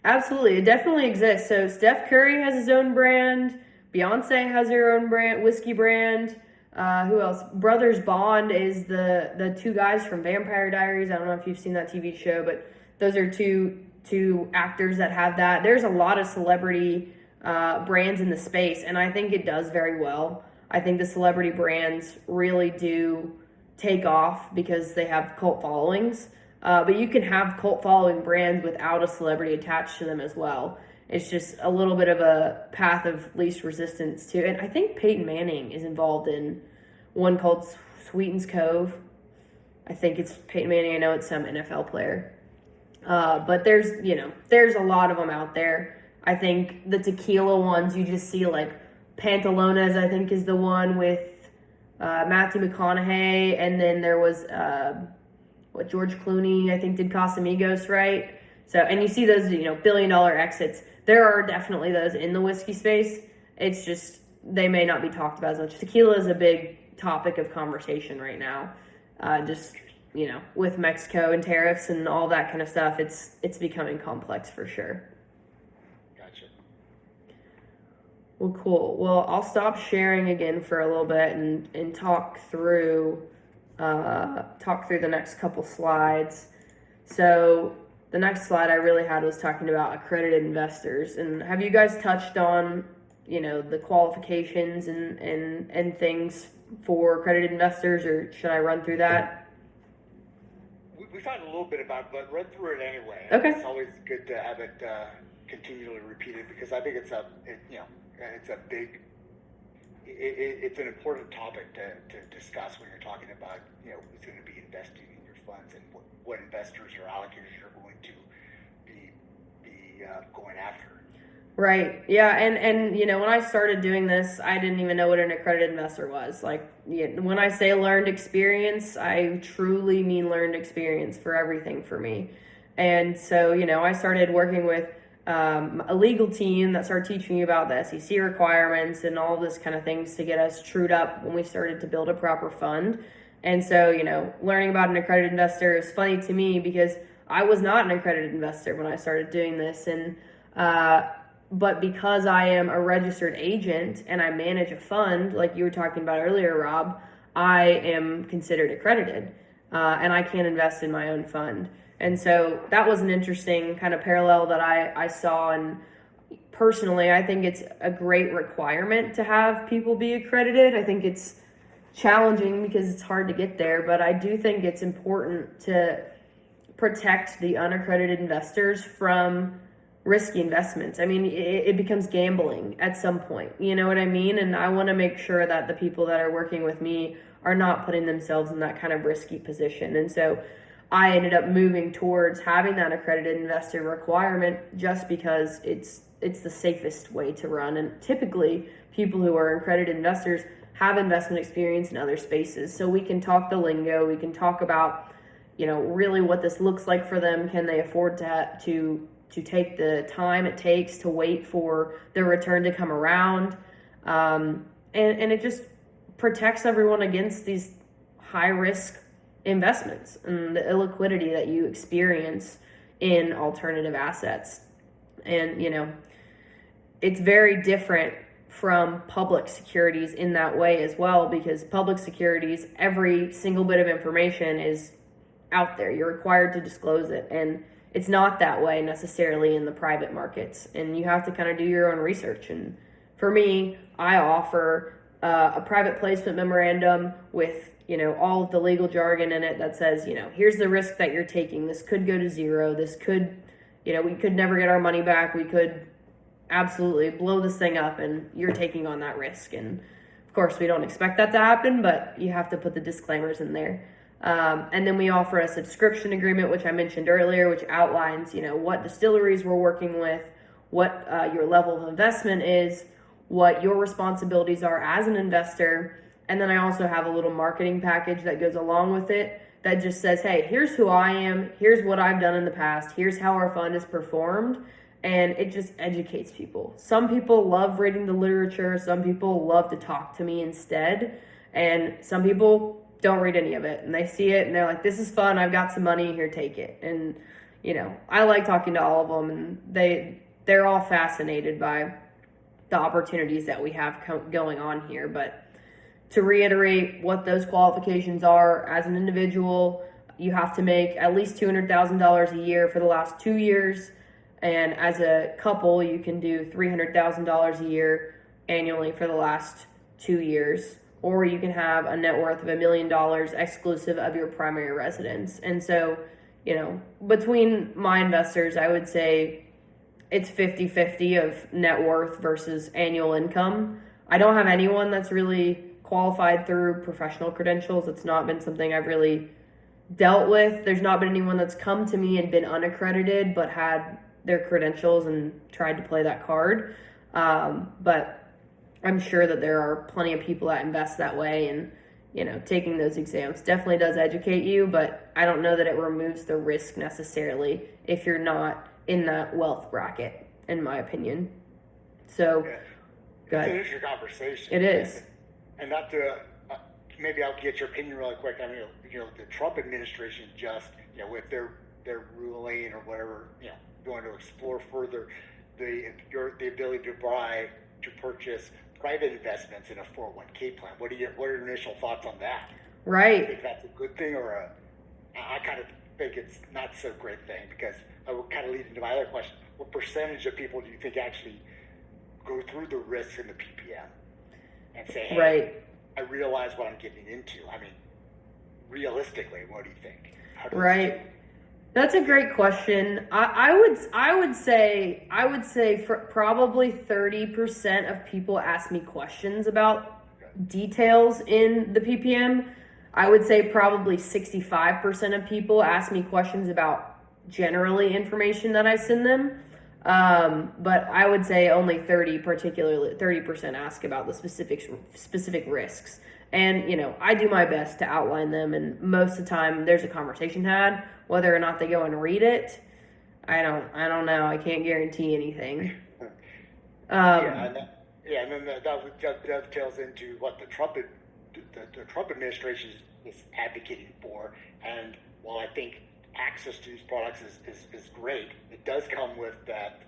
Absolutely, it definitely exists. So Steph Curry has his own brand. Beyonce has her own whiskey brand. Who else? Brothers Bond is the two guys from Vampire Diaries. I don't know if you've seen that TV show, but those are two actors that have that. There's a lot of celebrity brands in the space, and I think it does very well. I think the celebrity brands really do take off because they have cult followings. But you can have cult following brands without a celebrity attached to them as well. It's just a little bit of a path of least resistance too. And I think Peyton Manning is involved in one called Sweetens Cove. I think it's Peyton Manning. I know it's some NFL player. But there's a lot of them out there. I think the tequila ones, you just see like Pantalones, I think, is the one with Matthew McConaughey, and then there was George Clooney, I think, did Casamigos, right? So, and you see those, billion-dollar exits. There are definitely those in the whiskey space. It's just they may not be talked about as much. Tequila is a big topic of conversation right now. With Mexico and tariffs and all that kind of stuff, it's becoming complex for sure. Gotcha. Well, cool. Well, I'll stop sharing again for a little bit and talk through the next couple slides. So the next slide I really had was talking about accredited investors. And have you guys touched on, the qualifications and things for accredited investors, or should I run through that? We've talked a little bit about it, but run through it anyway. Okay. It's always good to have it continually repeated, because I think it's an important topic to discuss when you're talking about, who's going to be investing in your funds and what investors or allocators you're going to be going after. Right. Yeah. And when I started doing this, I didn't even know what an accredited investor was. Like, when I say learned experience, I truly mean learned experience for everything for me. And so, I started working with a legal team that started teaching me about the SEC requirements and all this kind of things to get us trued up when we started to build a proper fund. And so, learning about an accredited investor is funny to me because I was not an accredited investor when I started doing this. And, but because I am a registered agent and I manage a fund, like you were talking about earlier, Rob, I am considered accredited, and I can invest in my own fund. And so that was an interesting kind of parallel that I saw. And personally, I think it's a great requirement to have people be accredited. I think it's challenging because it's hard to get there, but I do think it's important to protect the unaccredited investors from risky investments. I mean, it becomes gambling at some point, you know what I mean? And I want to make sure that the people that are working with me are not putting themselves in that kind of risky position. And so I ended up moving towards having that accredited investor requirement just because it's the safest way to run. And typically people who are accredited investors have investment experience in other spaces. So we can talk the lingo, we can talk about, really what this looks like for them. Can they afford to take the time it takes to wait for their return to come around? And it just protects everyone against these high risk investments and the illiquidity that you experience in alternative assets. And, it's very different from public securities in that way as well, because public securities, every single bit of information is out there. You're required to disclose it. And it's not that way necessarily in the private markets, and you have to kind of do your own research. And for me, I offer a private placement memorandum with, all of the legal jargon in it that says, here's the risk that you're taking. This could go to zero. This could, we could never get our money back. We could absolutely blow this thing up, and you're taking on that risk. And of course, we don't expect that to happen, but you have to put the disclaimers in there. And then we offer a subscription agreement, which I mentioned earlier, which outlines, what distilleries we're working with, what your level of investment is, what your responsibilities are as an investor. And then I also have a little marketing package that goes along with it that just says, hey, here's who I am, here's what I've done in the past, here's how our fund is performed. And it just educates people. Some people love reading the literature, some people love to talk to me instead, and some people don't read any of it, and they see it and they're like, this is fun, I've got some money here, take it. And I like talking to all of them, and they're all fascinated by the opportunities that we have going on here. But to reiterate what those qualifications are, as an individual, you have to make at least $200,000 a year for the last 2 years, and as a couple, you can do $300,000 a year annually for the last 2 years. Or you can have a net worth of $1 million exclusive of your primary residence. And so, between my investors, I would say it's 50-50 of net worth versus annual income. I don't have anyone that's really qualified through professional credentials. It's not been something I've really dealt with. There's not been anyone that's come to me and been unaccredited but had their credentials and tried to play that card. But I'm sure that there are plenty of people that invest that way, and taking those exams definitely does educate you, but I don't know that it removes the risk necessarily if you're not in that wealth bracket, in my opinion. So, go ahead. It's an interesting conversation. It is. And not to, maybe I'll get your opinion really quick. I mean, the Trump administration just, with their ruling or whatever, going to explore further the ability to purchase private investments in a 401k plan. What are your initial thoughts on that? Right. Do you think that's a good thing, or I kind of think it's not so great thing, because I would kind of lead into my other question. What percentage of people do you think actually go through the risks in the PPM and say, hey, right, I realize what I'm getting into? I mean, realistically, what do you think? Right. That's a great question. I would say for probably 30% of people ask me questions about details in the PPM. I would say probably 65% of people ask me questions about generally information that I send them. But I would say only 30% ask about the specific risks. And, I do my best to outline them, and most of the time there's a conversation had. Whether or not they go and read it, I don't know. I can't guarantee anything. And then that dovetails into what the Trump administration is advocating for. And while I think access to these products is great, it does come with that,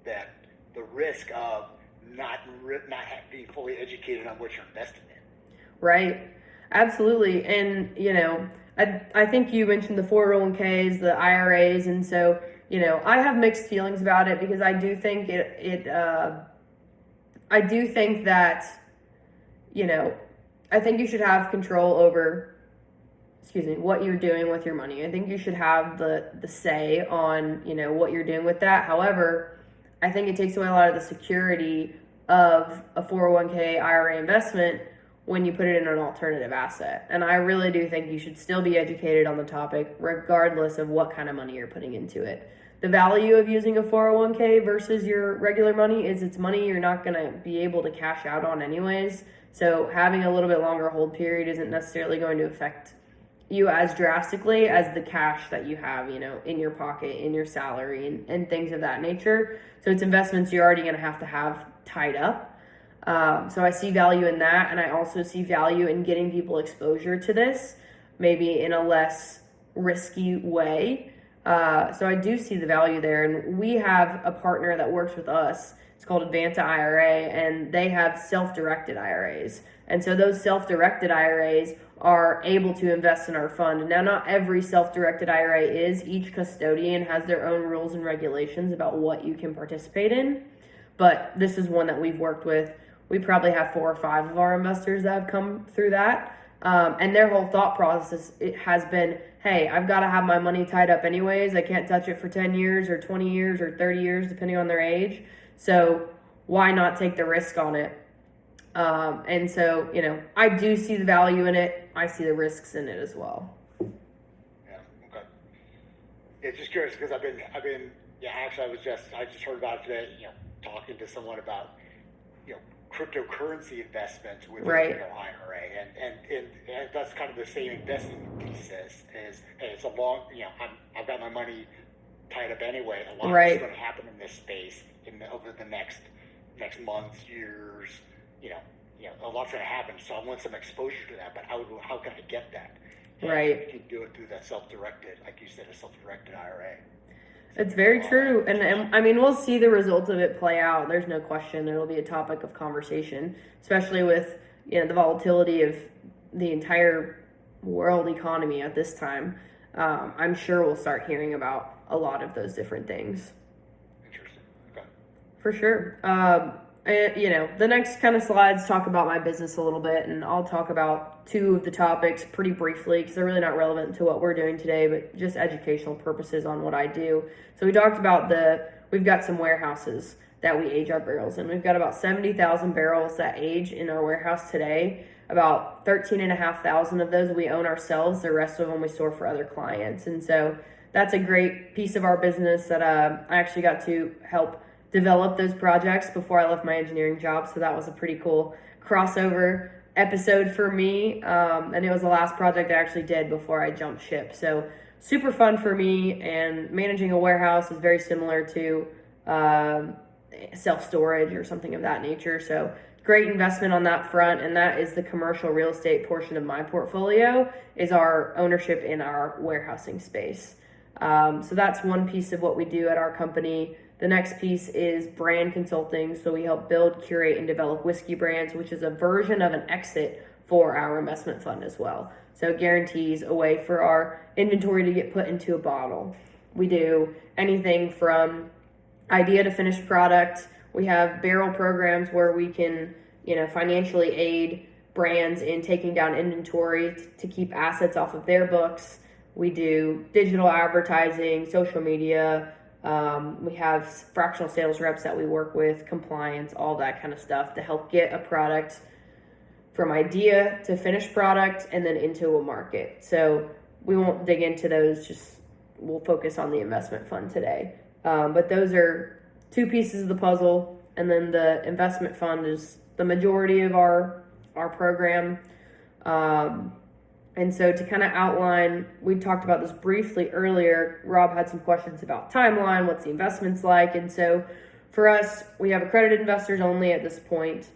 that the risk of not being fully educated on what you're investing in. Right. Absolutely. And, I think you mentioned the 401ks, the IRAs. And so, I have mixed feelings about it, because I do think I do think that, I think you should have control over, what you're doing with your money. I think you should have the say on, what you're doing with that. However, I think it takes away a lot of the security of a 401k IRA investment when you put it in an alternative asset. And I really do think you should still be educated on the topic, regardless of what kind of money you're putting into it. The value of using a 401k versus your regular money is it's money you're not going to be able to cash out on anyways. So having a little bit longer hold period isn't necessarily going to affect you as drastically as the cash that you have, in your pocket, in your salary, and things of that nature. So it's investments you're already going to have tied up. So I see value in that, and I also see value in getting people exposure to this, maybe in a less risky way. So I do see the value there, and we have a partner that works with us. It's called Advanta IRA, and they have self-directed IRAs. And so those self-directed IRAs are able to invest in our fund. Now, not every self-directed IRA is. Each custodian has their own rules and regulations about what you can participate in, but this is one that we've worked with. We probably have 4 or 5 of our investors that have come through that. And their whole thought process has been, hey, I've got to have my money tied up anyways. I can't touch it for 10 years or 20 years or 30 years, depending on their age. So why not take the risk on it? And so, I do see the value in it. I see the risks in it as well. Yeah. Okay. Yeah, just curious, because I just heard about it today, talking to someone about, cryptocurrency investments with IRA, and that's kind of the same investing thesis. Is, hey, it's a long, I've got my money tied up anyway. A lot is going to happen in this space over the next months, years. A lot's going to happen. So I want some exposure to that. But how can I get that? Right. You can do it through that self-directed, like you said, a self-directed IRA. It's very true. And I mean, we'll see the results of it play out. There's no question it'll be a topic of conversation, especially with, the volatility of the entire world economy at this time. I'm sure we'll start hearing about a lot of those different things. Interesting. Okay. For sure. The next kind of slides talk about my business a little bit, and I'll talk about 2 of the topics pretty briefly because they're really not relevant to what we're doing today, but just educational purposes on what I do. So we talked about we've got some warehouses that we age our barrels in. We've got about 70,000 barrels that age in our warehouse today. About 13,500 of those we own ourselves. The rest of them we store for other clients. And so that's a great piece of our business that I actually got to help develop those projects before I left my engineering job. So that was a pretty cool crossover episode for me. And it was the last project I actually did before I jumped ship. So super fun for me, and managing a warehouse is very similar to self-storage or something of that nature. So great investment on that front. And that is the commercial real estate portion of my portfolio, is our ownership in our warehousing space. So that's one piece of what we do at our company. The next piece is brand consulting. So we help build, curate, and develop whiskey brands, which is a version of an exit for our investment fund as well. So it guarantees a way for our inventory to get put into a bottle. We do anything from idea to finished product. We have barrel programs where we can, financially aid brands in taking down inventory to keep assets off of their books. We do digital advertising, social media. We have fractional sales reps that we work with, compliance, all that kind of stuff to help get a product from idea to finished product and then into a market. So we won't dig into those, just we'll focus on the investment fund today. But those are two pieces of the puzzle. And then the investment fund is the majority of our program. And so to kind of outline, we talked about this briefly earlier. Rob had some questions about timeline, what's the investments like. And so for us, we have accredited investors only at this point,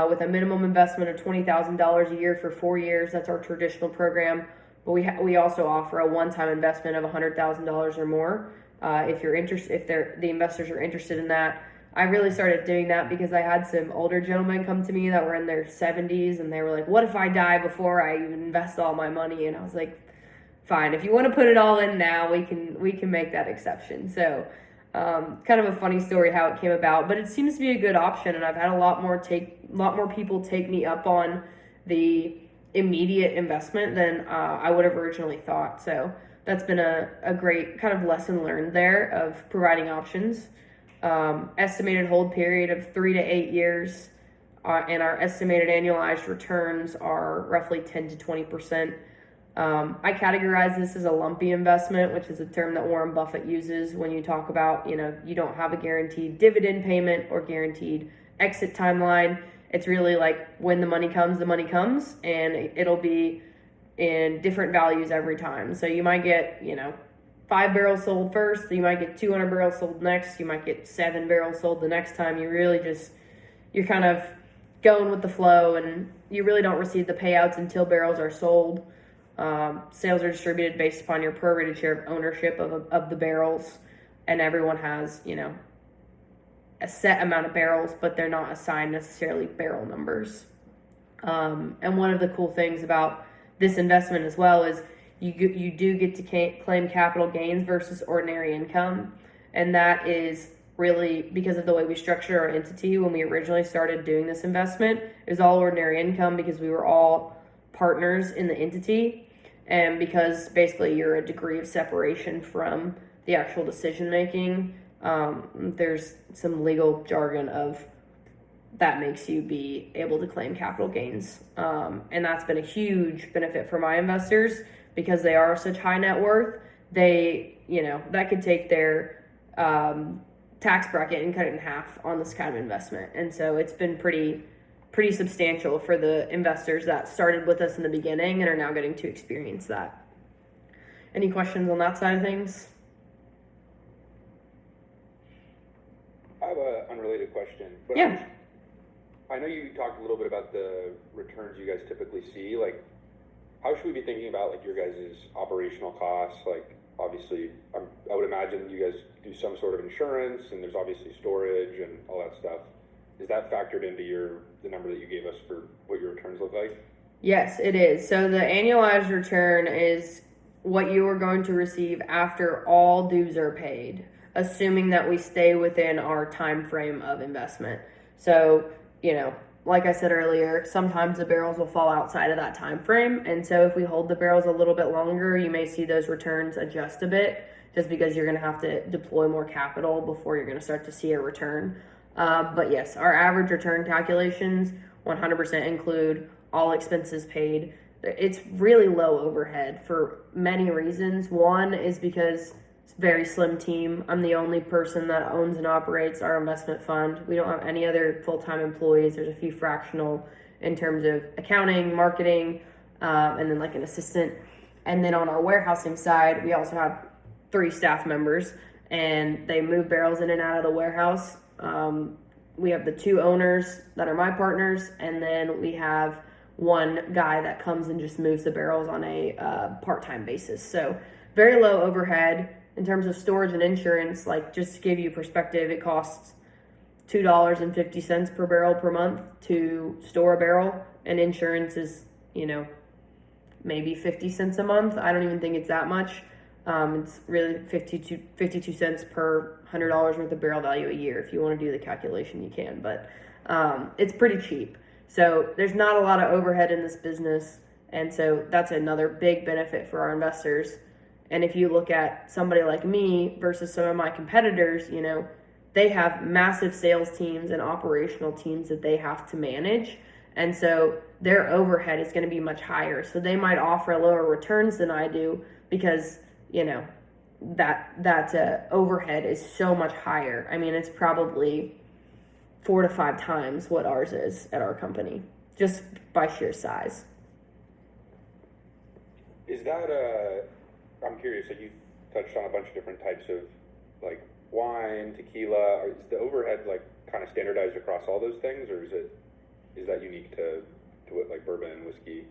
with a minimum investment of $20,000 a year for 4 years. That's our traditional program. But we also offer a one-time investment of $100,000 or more. If the investors are interested in that. I really started doing that because I had some older gentlemen come to me that were in their 70s, and they were like, what if I die before I even invest all my money? And I was like, fine, if you want to put it all in now, we can make that exception. So kind of a funny story how it came about, but it seems to be a good option, and I've had a lot more people take me up on the immediate investment than I would have originally thought. So that's been a great kind of lesson learned there of providing options. Estimated hold period of 3 to 8 years, and our estimated annualized returns are roughly 10 to 20%. I categorize this as a lumpy investment, which is a term that Warren Buffett uses when you talk about, you don't have a guaranteed dividend payment or guaranteed exit timeline. It's really like when the money comes, and it'll be in different values every time. So you might get, 5 barrels sold first, you might get 200 barrels sold next, you might get 7 barrels sold the next time. You're kind of going with the flow, and you really don't receive the payouts until barrels are sold. Sales are distributed based upon your prorated share of ownership of the barrels, and everyone has, a set amount of barrels, but they're not assigned necessarily barrel numbers. And one of the cool things about this investment as well is you do get to claim capital gains versus ordinary income. And that is really because of the way we structured our entity when we originally started doing this investment. It was all ordinary income because we were all partners in the entity, and because basically you're a degree of separation from the actual decision making. There's some legal jargon of that makes you be able to claim capital gains. And that's been a huge benefit for my investors because they are such high net worth. They, that could take their tax bracket and cut it in half on this kind of investment. And so it's been pretty substantial for the investors that started with us in the beginning and are now getting to experience that. Any questions on that side of things? I have an unrelated question. But Yeah. I know you talked a little bit about the returns you guys typically see. Like, how should we be thinking about your guys' operational costs? Like, obviously, I would imagine you guys do some sort of insurance, and there's obviously storage and all that stuff. Is that factored into the number that you gave us for what your returns look like? Yes, it is. So the annualized return is what you are going to receive after all dues are paid, assuming that we stay within our time frame of investment. So, like I said earlier, sometimes the barrels will fall outside of that time frame. And so if we hold the barrels a little bit longer, you may see those returns adjust a bit just because you're going to have to deploy more capital before you're going to start to see a return. But yes, our average return calculations 100% include all expenses paid it's really low overhead for many reasons. One is because it's a very slim team. I'm the only person that owns and operates our investment fund. We don't have any other full-time employees. There's a few fractional in terms of accounting, marketing, and then like an assistant. And then on our warehousing side, we also have 3 staff members, and they move barrels in and out of the warehouse. We have the 2 owners that are my partners, and then we have one guy that comes and just moves the barrels on a part-time basis. So very low overhead. In terms of storage and insurance, like just to give you perspective, it costs $2.50 per barrel per month to store a barrel, and insurance is, maybe 50 cents a month. I don't even think it's that much. It's really 52 cents per $100 worth of barrel value a year. If you want to do the calculation, you can, but it's pretty cheap. So there's not a lot of overhead in this business, and so that's another big benefit for our investors. And if you look at somebody like me versus some of my competitors, they have massive sales teams and operational teams that they have to manage, and so their overhead is going to be much higher. So they might offer lower returns than I do because that overhead is so much higher. I mean, it's probably 4 to 5 times what ours is at our company, just by sheer size. Is that I'm curious, so you touched on a bunch of different types of like wine, tequila. Is the overhead like kind of standardized across all those things, or is that unique to what, like bourbon and whiskey?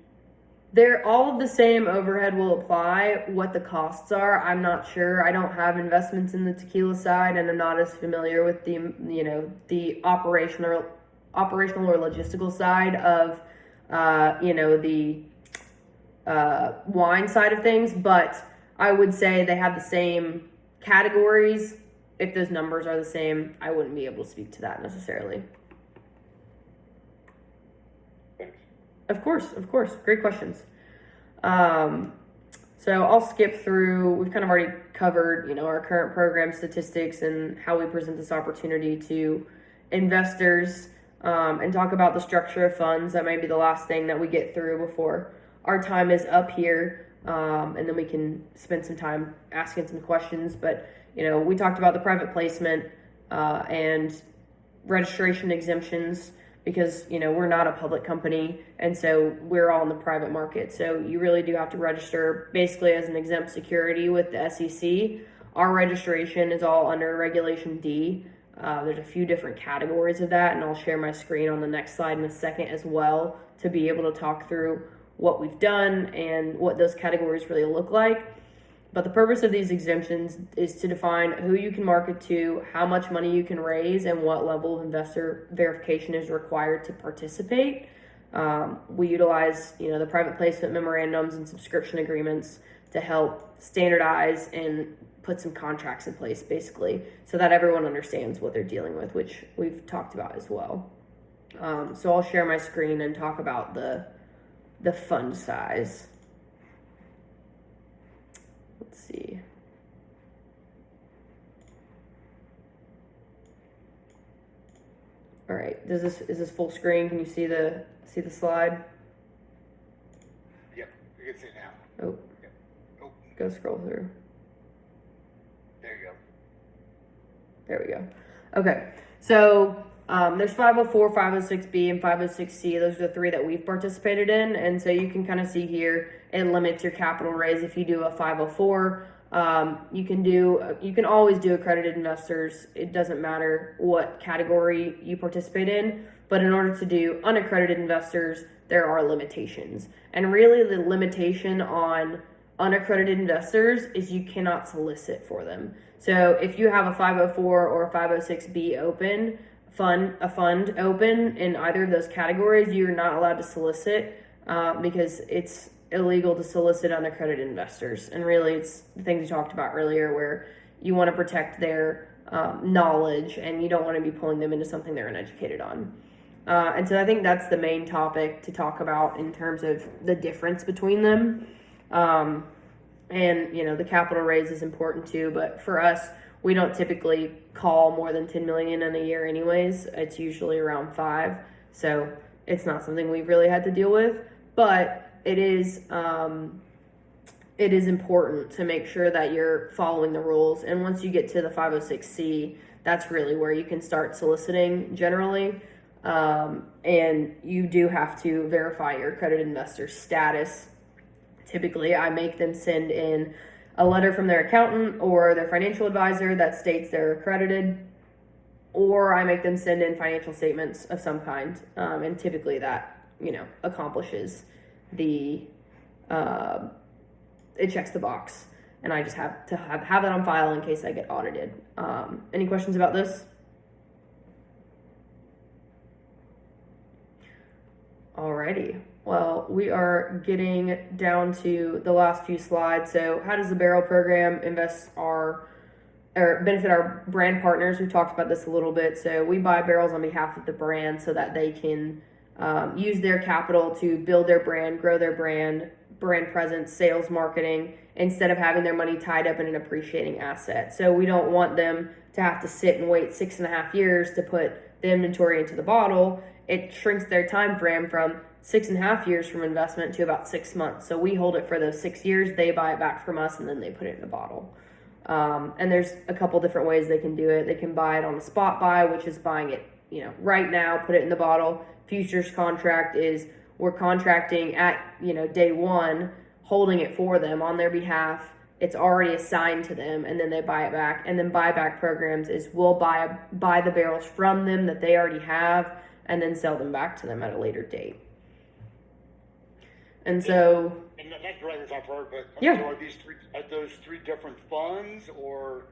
They're all of the same overhead will apply. What the costs are, I'm not sure. I don't have investments in the tequila side, and I'm not as familiar with the operational or logistical side of the wine side of things. But I would say they have the same categories. If those numbers are the same, I wouldn't be able to speak to that necessarily. Thanks. Of course. Great questions. So I'll skip through. We've kind of already covered, our current program statistics and how we present this opportunity to investors, and talk about the structure of funds. That might be the last thing that we get through before our time is up here. And then we can spend some time asking some questions. But, we talked about the private placement, and registration exemptions, because we're not a public company, and so we're all in the private market. So you really do have to register basically as an exempt security with the SEC. Our registration is all under Regulation D. There's a few different categories of that, and I'll share my screen on the next slide in a second as well to be able to talk through what we've done and what those categories really look like. But the purpose of these exemptions is to define who you can market to, how much money you can raise, and what level of investor verification is required to participate. We utilize, the private placement memorandums and subscription agreements to help standardize and put some contracts in place, basically, so that everyone understands what they're dealing with, which we've talked about as well. So I'll share my screen and talk about the fund size. Let's see. All right. Is this full screen? Can you see the slide? Yep, you can see it now. Oh. Yep. Oh, Go scroll through. there you go. There we go. Okay. So there's 504, 506B, and 506C. Those are the 3 that we've participated in. And so you can kind of see here, it limits your capital raise. If you do a 504, you can always do accredited investors. It doesn't matter what category you participate in. But in order to do unaccredited investors, there are limitations. And really the limitation on unaccredited investors is you cannot solicit for them. So if you have a 504 or a 506B open, a fund open in either of those categories, you're not allowed to solicit, because it's illegal to solicit unaccredited investors. And really it's the things we talked about earlier, where you want to protect their knowledge, and you don't want to be pulling them into something they're uneducated on. And so I think that's the main topic to talk about in terms of the difference between them. And the capital raise is important too, but for us, we don't typically call more than 10 million in a year anyways. It's usually around 5. So it's not something we've really had to deal with, but it is important to make sure that you're following the rules. And once you get to the 506C, that's really where you can start soliciting generally. And you do have to verify your accredited investor status. Typically, I make them send in a letter from their accountant or their financial advisor that states they're accredited, or I make them send in financial statements of some kind. And typically that, accomplishes it checks the box. And I just have to have that on file in case I get audited. Any questions about this? Alrighty. Well, we are getting down to the last few slides. So how does the barrel program benefit our brand partners? We've talked about this a little bit. So we buy barrels on behalf of the brand so that they can use their capital to build their brand, grow their brand presence, sales, marketing, instead of having their money tied up in an appreciating asset. So we don't want them to have to sit and wait 6.5 years to put the inventory into the bottle. It shrinks their time frame from 6.5 years from investment to about 6 months. So we hold it for those 6 years, they buy it back from us, and then they put it in the bottle. And there's a couple different ways they can do it. They can buy it on the spot buy, which is buying it, right now, put it in the bottle. Futures contract is we're contracting at, day one, holding it for them on their behalf. It's already assigned to them, and then they buy it back. And then buyback programs is we'll buy the barrels from them that they already have, and then sell them back to them at a later date. And so, and not to write this off forever, but yeah. so are those three different funds or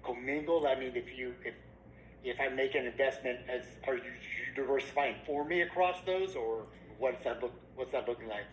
commingled? I mean, if I make an investment, are you diversifying for me across those, or what's that looking like?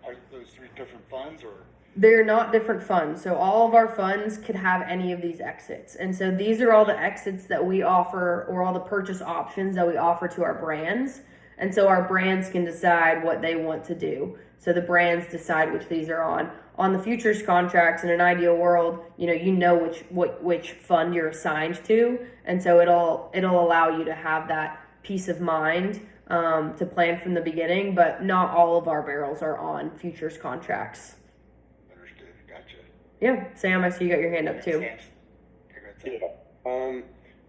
Are those three different funds, or? They're not different funds. So all of our funds could have any of these exits. And so these are all the exits that we offer, or all the purchase options that we offer to our brands. And so our brands can decide what they want to do. So the brands decide which these are on. On the futures contracts, in an ideal world, you know which fund you're assigned to. And so it'll allow you to have that peace of mind to plan from the beginning, but not all of our barrels are on futures contracts. Understood. Gotcha. Yeah, Sam, I see you got your hand up too. Yeah.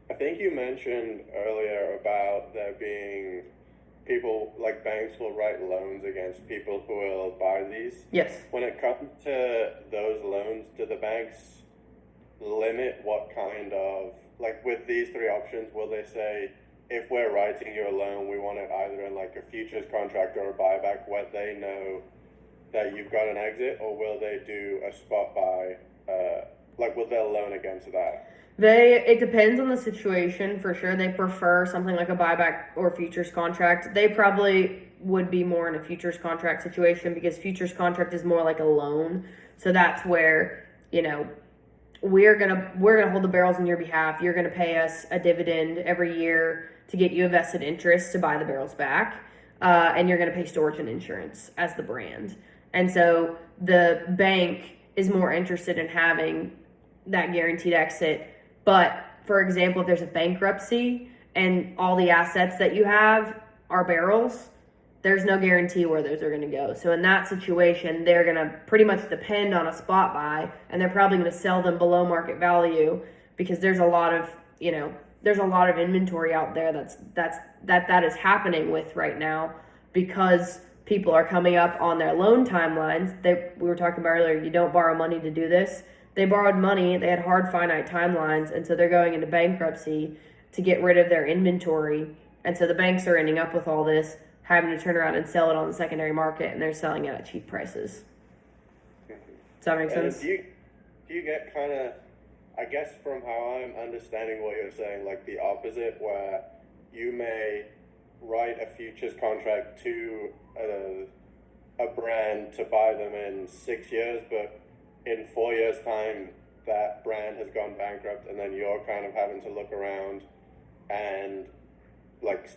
I think you mentioned earlier about there being people, like banks will write loans against people who will buy these. Yes. When it comes to those loans, do the banks limit what kind of, like with these three options, will they say, if we're writing you a loan, we want it either in like a futures contract or a buyback where they know that you've got an exit, or will they do a spot buy, will they loan against that? It depends on the situation for sure. They prefer something like a buyback or futures contract. They probably would be more in a futures contract situation, because futures contract is more like a loan. So that's where, we're gonna hold the barrels on your behalf. You're gonna pay us a dividend every year to get you a vested interest to buy the barrels back, and you're gonna pay storage and insurance as the brand. And so the bank is more interested in having that guaranteed exit. But for example, if there's a bankruptcy and all the assets that you have are barrels, there's no guarantee where those are going to go. So in that situation, they're going to pretty much depend on a spot buy, and they're probably going to sell them below market value, because there's a lot of inventory out there that is happening with right now, because people are coming up on their loan timelines. We were talking about earlier, you don't borrow money to do this. They borrowed money, they had hard finite timelines, and so they're going into bankruptcy to get rid of their inventory. And so the banks are ending up with all this, having to turn around and sell it on the secondary market, and they're selling it at cheap prices. Does that make sense? Do you get kind of, I guess from how I'm understanding what you're saying, like the opposite, where you may write a futures contract to a brand to buy them in 6 years, but in 4 years' time, that brand has gone bankrupt, and then you're kind of having to look around and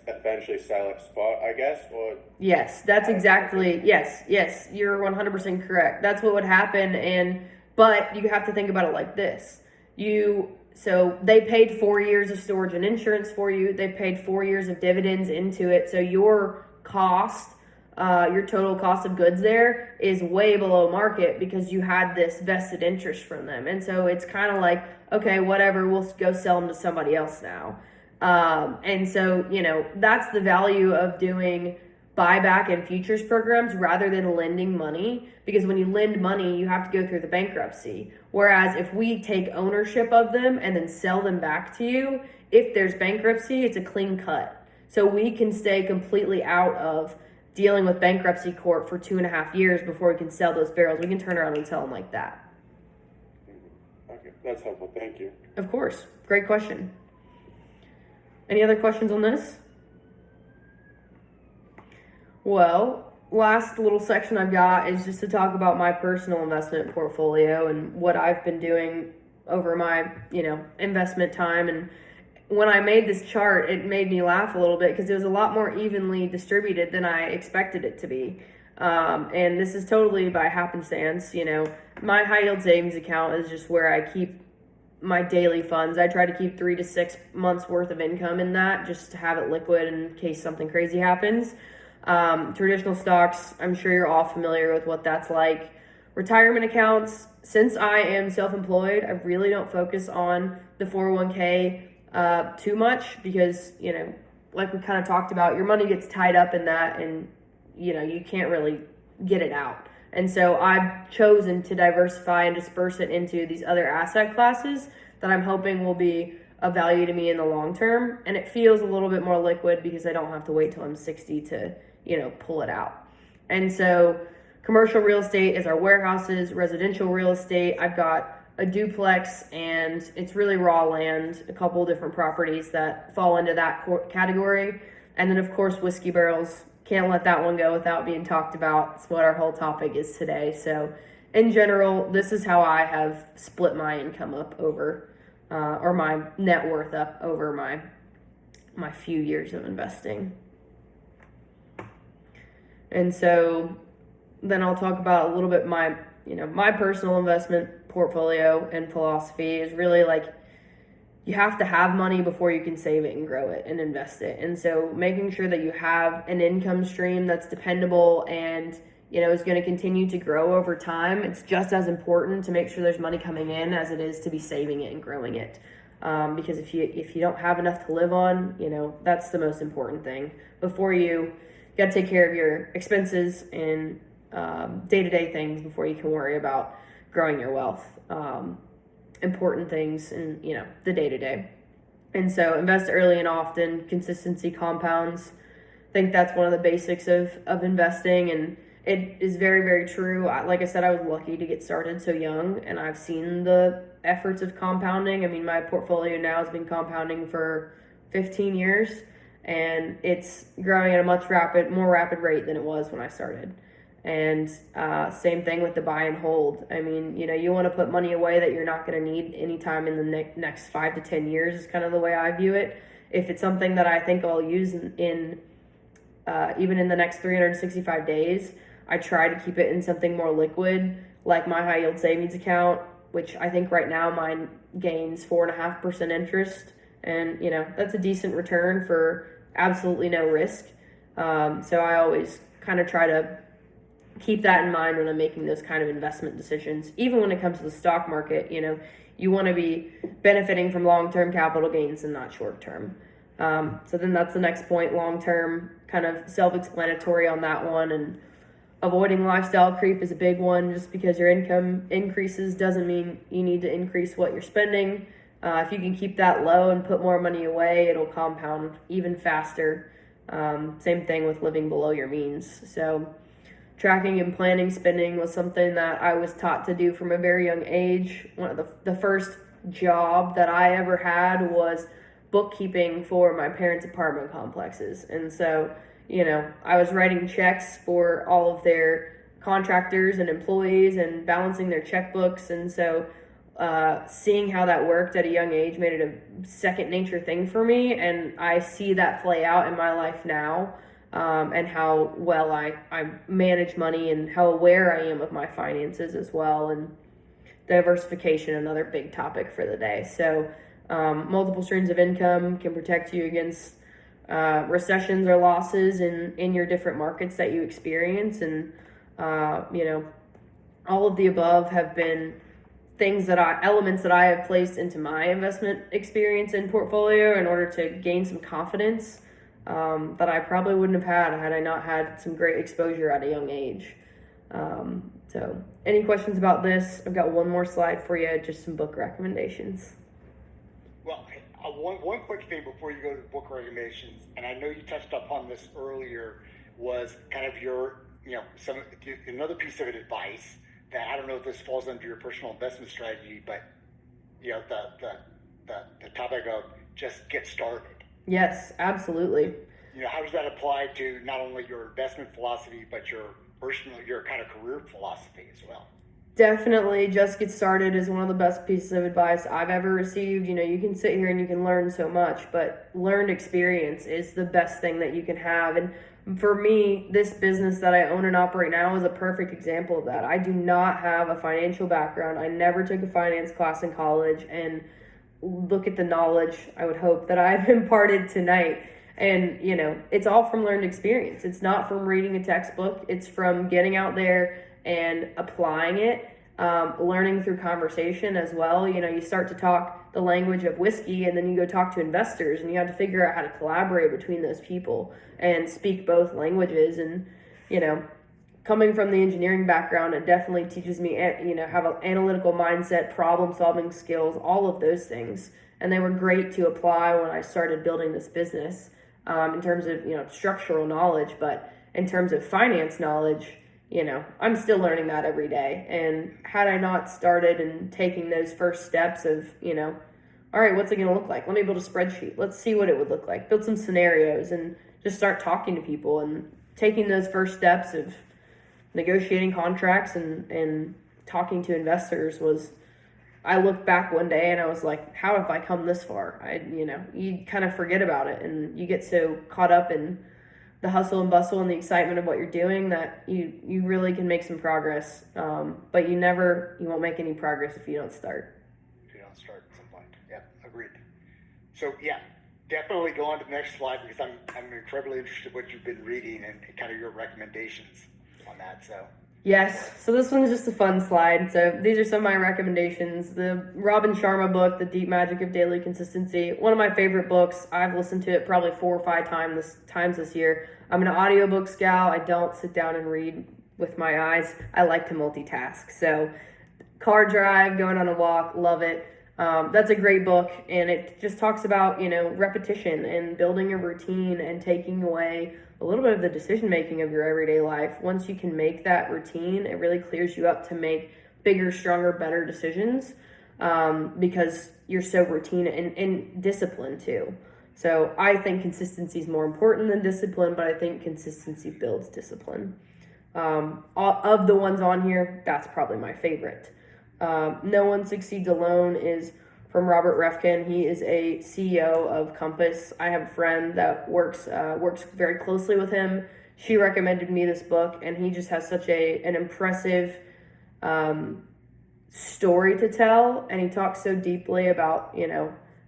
eventually sell it spot, I guess? Or yes, that's exactly, yes, you're 100% correct. That's what would happen, but you have to think about it like this. So they paid 4 years of storage and insurance for you. They paid 4 years of dividends into it. So your cost your total cost of goods there is way below market because you had this vested interest from them. And so it's kind of like, okay, whatever, we'll go sell them to somebody else now. And so, that's the value of doing buyback and futures programs rather than lending money, because when you lend money, you have to go through the bankruptcy. Whereas if we take ownership of them and then sell them back to you, if there's bankruptcy, it's a clean cut. So we can stay completely out of dealing with bankruptcy court for 2.5 years before we can sell those barrels. We can turn around and sell them like that. Okay, that's helpful. Thank you. Of course. Great question. Any other questions on this? Well, last little section I've got is just to talk about my personal investment portfolio and what I've been doing over my, investment time. And when I made this chart, it made me laugh a little bit because it was a lot more evenly distributed than I expected it to be. And this is totally by happenstance. My high yield savings account is just where I keep my daily funds. I try to keep 3 to 6 months worth of income in that just to have it liquid in case something crazy happens. Traditional stocks, I'm sure you're all familiar with what that's like. Retirement accounts, since I am self-employed, I really don't focus on the 401k too much because, like we kind of talked about, your money gets tied up in that and, you can't really get it out. And so I've chosen to diversify and disperse it into these other asset classes that I'm hoping will be of value to me in the long term. And it feels a little bit more liquid because I don't have to wait till I'm 60 to, pull it out. And so commercial real estate is our warehouses, residential real estate. I've got a duplex and it's really raw land, a couple of different properties that fall into that category. And then of course, whiskey barrels. Can't let that one go without being talked about. It's what our whole topic is today. So in general, this is how I have split my income up over, or my net worth up over my few years of investing. And so then I'll talk about a little bit my personal investment portfolio and philosophy is really like, you have to have money before you can save it and grow it and invest it. And so making sure that you have an income stream that's dependable and, is going to continue to grow over time. It's just as important to make sure there's money coming in as it is to be saving it and growing it. Because if you don't have enough to live on, that's the most important thing. Before you got to take care of your expenses and day-to-day things before you can worry about growing your wealth. Important things in the day-to-day. And so invest early and often. Consistency compounds. I think that's one of the basics of investing, and it is very, very true. Like I said, I was lucky to get started so young, and I've seen the efforts of compounding. I mean, my portfolio now has been compounding for 15 years, and it's growing at a more rapid rate than it was when I started. And same thing with the buy and hold. I mean, you want to put money away that you're not going to need anytime in the next 5 to 10 years is kind of the way I view it. If it's something that I think I'll use in even in the next 365 days, I try to keep it in something more liquid, like my high yield savings account, which I think right now mine gains 4.5% interest. And, that's a decent return for absolutely no risk. So I always kind of try to keep that in mind when I'm making those kind of investment decisions. Even when it comes to the stock market, you want to be benefiting from long-term capital gains and not short-term. So then that's the next point, long-term, kind of self-explanatory on that one. And avoiding lifestyle creep is a big one. Just because your income increases doesn't mean you need to increase what you're spending. If you can keep that low and put more money away, it'll compound even faster. Same thing with living below your means. So tracking and planning spending was something that I was taught to do from a very young age. One of the first job that I ever had was bookkeeping for my parents' apartment complexes. And so, I was writing checks for all of their contractors and employees and balancing their checkbooks. And so seeing how that worked at a young age made it a second nature thing for me. And I see that play out in my life now. And how well I manage money and how aware I am of my finances as well. And diversification, another big topic for the day. So multiple streams of income can protect you against recessions or losses in your different markets that you experience. And, all of the above have been elements that I have placed into my investment experience and portfolio in order to gain some confidence that I probably wouldn't have had I not had some great exposure at a young age. So any questions about this? I've got one more slide for you, just some book recommendations. Well, one quick thing before you go to book recommendations, and I know you touched upon this earlier, was kind of your, another piece of advice that I don't know if this falls under your personal investment strategy, but the topic of just get started. Yes, absolutely. How does that apply to not only your investment philosophy, but your kind of career philosophy as well? Definitely just get started is one of the best pieces of advice I've ever received. You can sit here and you can learn so much, but learned experience is the best thing that you can have. And for me, this business that I own and operate now is a perfect example of that. I do not have a financial background. I never took a finance class in college, and look at the knowledge I would hope that I've imparted tonight. And, it's all from learned experience. It's not from reading a textbook. It's from getting out there and applying it, learning through conversation as well. You start to talk the language of whiskey, and then you go talk to investors, and you have to figure out how to collaborate between those people and speak both languages. And, coming from the engineering background, it definitely teaches me, have an analytical mindset, problem-solving skills, all of those things. And they were great to apply when I started building this business in terms of, structural knowledge. But in terms of finance knowledge, I'm still learning that every day. And had I not started and taking those first steps of, all right, what's it going to look like? Let me build a spreadsheet. Let's see what it would look like. Build some scenarios and just start talking to people and taking those first steps of negotiating contracts and talking to investors I looked back one day and I was like, how have I come this far? You kind of forget about it, and you get so caught up in the hustle and bustle and the excitement of what you're doing that you really can make some progress. But you won't make any progress if you don't start. If you don't start at some point. Yeah, agreed. So yeah, definitely go on to the next slide, because I'm incredibly interested in what you've been reading and kind of your recommendations on that. So yes, so this one's just a fun slide. So these are some of my recommendations. The Robin Sharma book, The Deep Magic of Daily Consistency, one of my favorite books. I've listened to it probably 4 or 5 times this year. I'm an audiobooks gal. I don't sit down and read with my eyes. I like to multitask. So car drive, going on a walk, love it. That's a great book, and it just talks about, repetition and building a routine and taking away a little bit of the decision making of your everyday life. Once you can make that routine, it really clears you up to make bigger, stronger, better decisions, because you're so routine and disciplined too. So I think consistency is more important than discipline, but I think consistency builds discipline. Of the ones on here, that's probably my favorite. No One Succeeds Alone is from Robert Refkin. He is a CEO of Compass. I have a friend that works very closely with him. She recommended me this book, and he just has such an impressive story to tell, and he talks so deeply about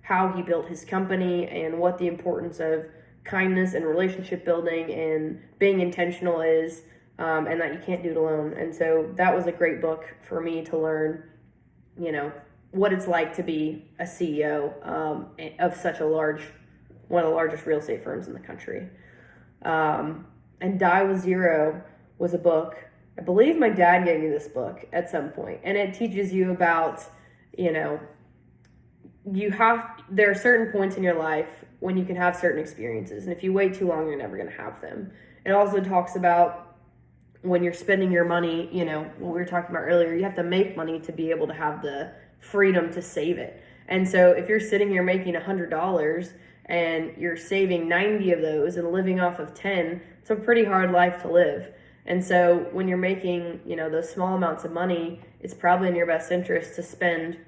how he built his company and what the importance of kindness and relationship building and being intentional is, and that you can't do it alone. And so that was a great book for me to learn, what it's like to be a CEO of such one of the largest real estate firms in the country. And Die with Zero was a book. I believe my dad gave me this book at some point, and it teaches you about, there are certain points in your life when you can have certain experiences, and if you wait too long, you're never going to have them. It also talks about when you're spending your money, what we were talking about earlier, you have to make money to be able to have the freedom to save it. And so if you're sitting here making $100 and you're saving 90 of those and living off of 10, it's a pretty hard life to live. And so when you're making, those small amounts of money, it's probably in your best interest to spend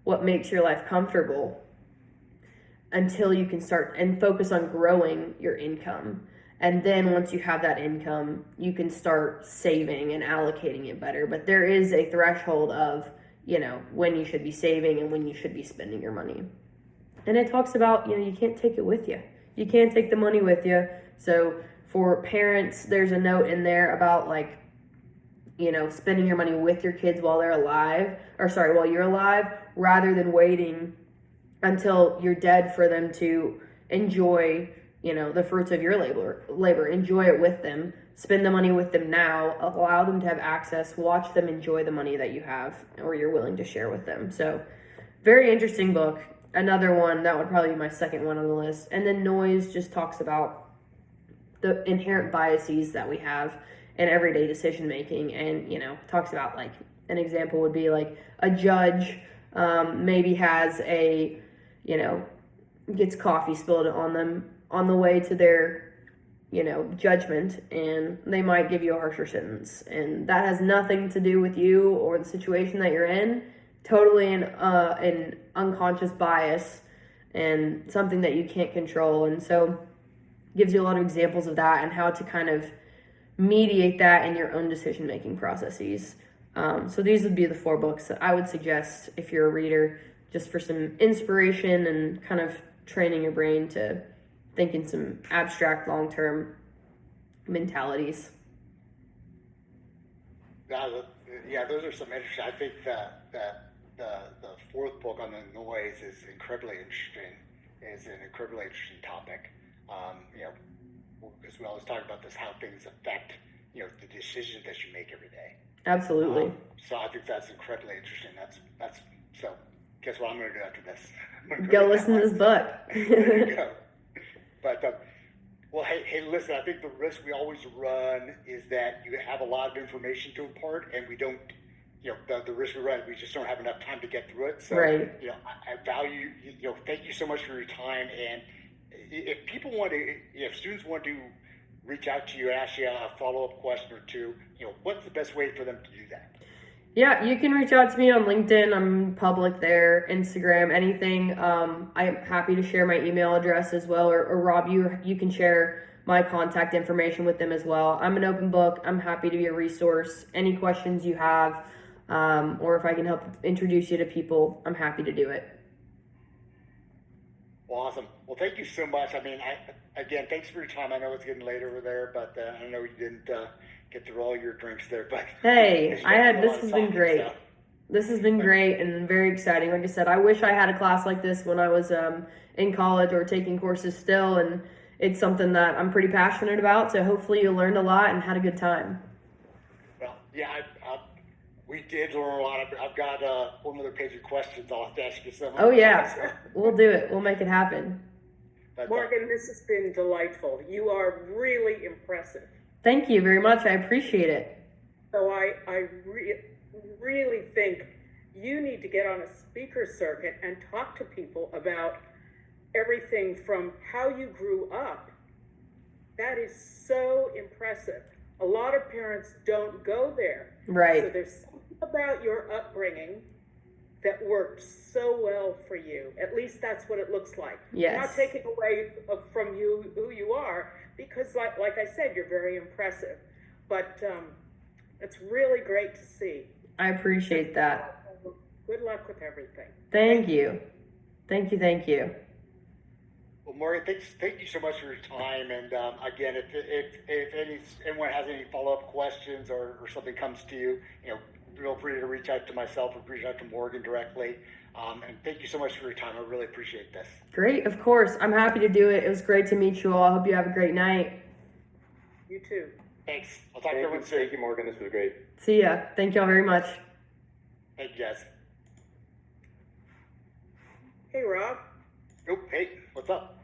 what makes your life comfortable until you can start and focus on growing your income. And then once you have that income, you can start saving and allocating it better. But there is a threshold of, when you should be saving and when you should be spending your money. And it talks about, you can't take it with you. You can't take the money with you. So for parents, there's a note in there about like, you know, spending your money with your kids while they're alive, while you're alive, rather than waiting until you're dead for them to enjoy, you know, the fruits of your labor. Enjoy it with them. Spend the money with them now. Allow them to have access. Watch them enjoy the money that you have or you're willing to share with them. So, very interesting book. Another one, that would probably be my second one on the list. And then Noise just talks about the inherent biases that we have in everyday decision making, and, you know, talks about, like, an example would be like a judge maybe has a, you know, gets coffee spilled on them on the way to their, you know, judgment, and they might give you a harsher sentence, and that has nothing to do with you or the situation that you're in. Totally an unconscious bias and something that you can't control. And so gives you a lot of examples of that and how to kind of mediate that in your own decision making processes. So these would be the 4 books that I would suggest if you're a reader, just for some inspiration and kind of training your brain to think in some abstract long-term mentalities. Yeah, those are some interesting. I think that the 4th book on the noise is incredibly interesting. Is an incredibly interesting topic. You know, because we always talk about this, how things affect, you know, the decisions that you make every day. Absolutely. So I think that's incredibly interesting. That's so. Guess what I'm going to do after this? Go listen to this book. There you go. But well, hey, listen. I think the risk we always run is that you have a lot of information to impart, and we don't. You know, the risk we run, we just don't have enough time to get through it. So, right. You know, I value. You know, thank you so much for your time. And if people want to, if students want to reach out to you and ask you a follow-up question or two, you know, what's the best way for them to do that? Yeah, you can reach out to me on LinkedIn. I'm public there, Instagram, anything. I'm happy to share my email address as well, or Rob, you can share my contact information with them as well. I'm an open book. I'm happy to be a resource. Any questions you have, or if I can help introduce you to people, I'm happy to do it. Well, awesome. Well, thank you so much. I mean, again, thanks for your time. I know it's getting late over there, but I know you didn't get through all your drinks there. But hey, this has been talking, great. So. This has been great and very exciting. Like I said, I wish I had a class like this when I was in college or taking courses still, and it's something that I'm pretty passionate about. So hopefully you learned a lot and had a good time. Well, yeah, we did learn a lot. I've got one other page of questions I'll have to ask you some. Oh, yeah. So. We'll do it. We'll make it happen. But, Morgan, this has been delightful. You are really impressive. Thank you very much. I appreciate it. So I really think you need to get on a speaker circuit and talk to people about everything from how you grew up. That is so impressive. A lot of parents don't go there. Right. So there's something about your upbringing that worked so well for you. At least that's what it looks like. Yes. I'm not taking away from you who you are, because like I said, you're very impressive. But it's really great to see. I appreciate that. Good luck with everything. Thank you. Thank you. Well, Morgan, thank you so much for your time. And again, if anyone has any follow-up questions or something comes to you, you know, feel free to reach out to myself or reach out to Morgan directly. And thank you so much for your time. I really appreciate this. Great, of course. I'm happy to do it. It was great to meet you all. I hope you have a great night. You too. Thanks. I'll talk to everyone soon. Thank you, Morgan. This was great. See ya. Thank you all very much. Thank you, guys. Hey, Rob. Oh, hey, what's up?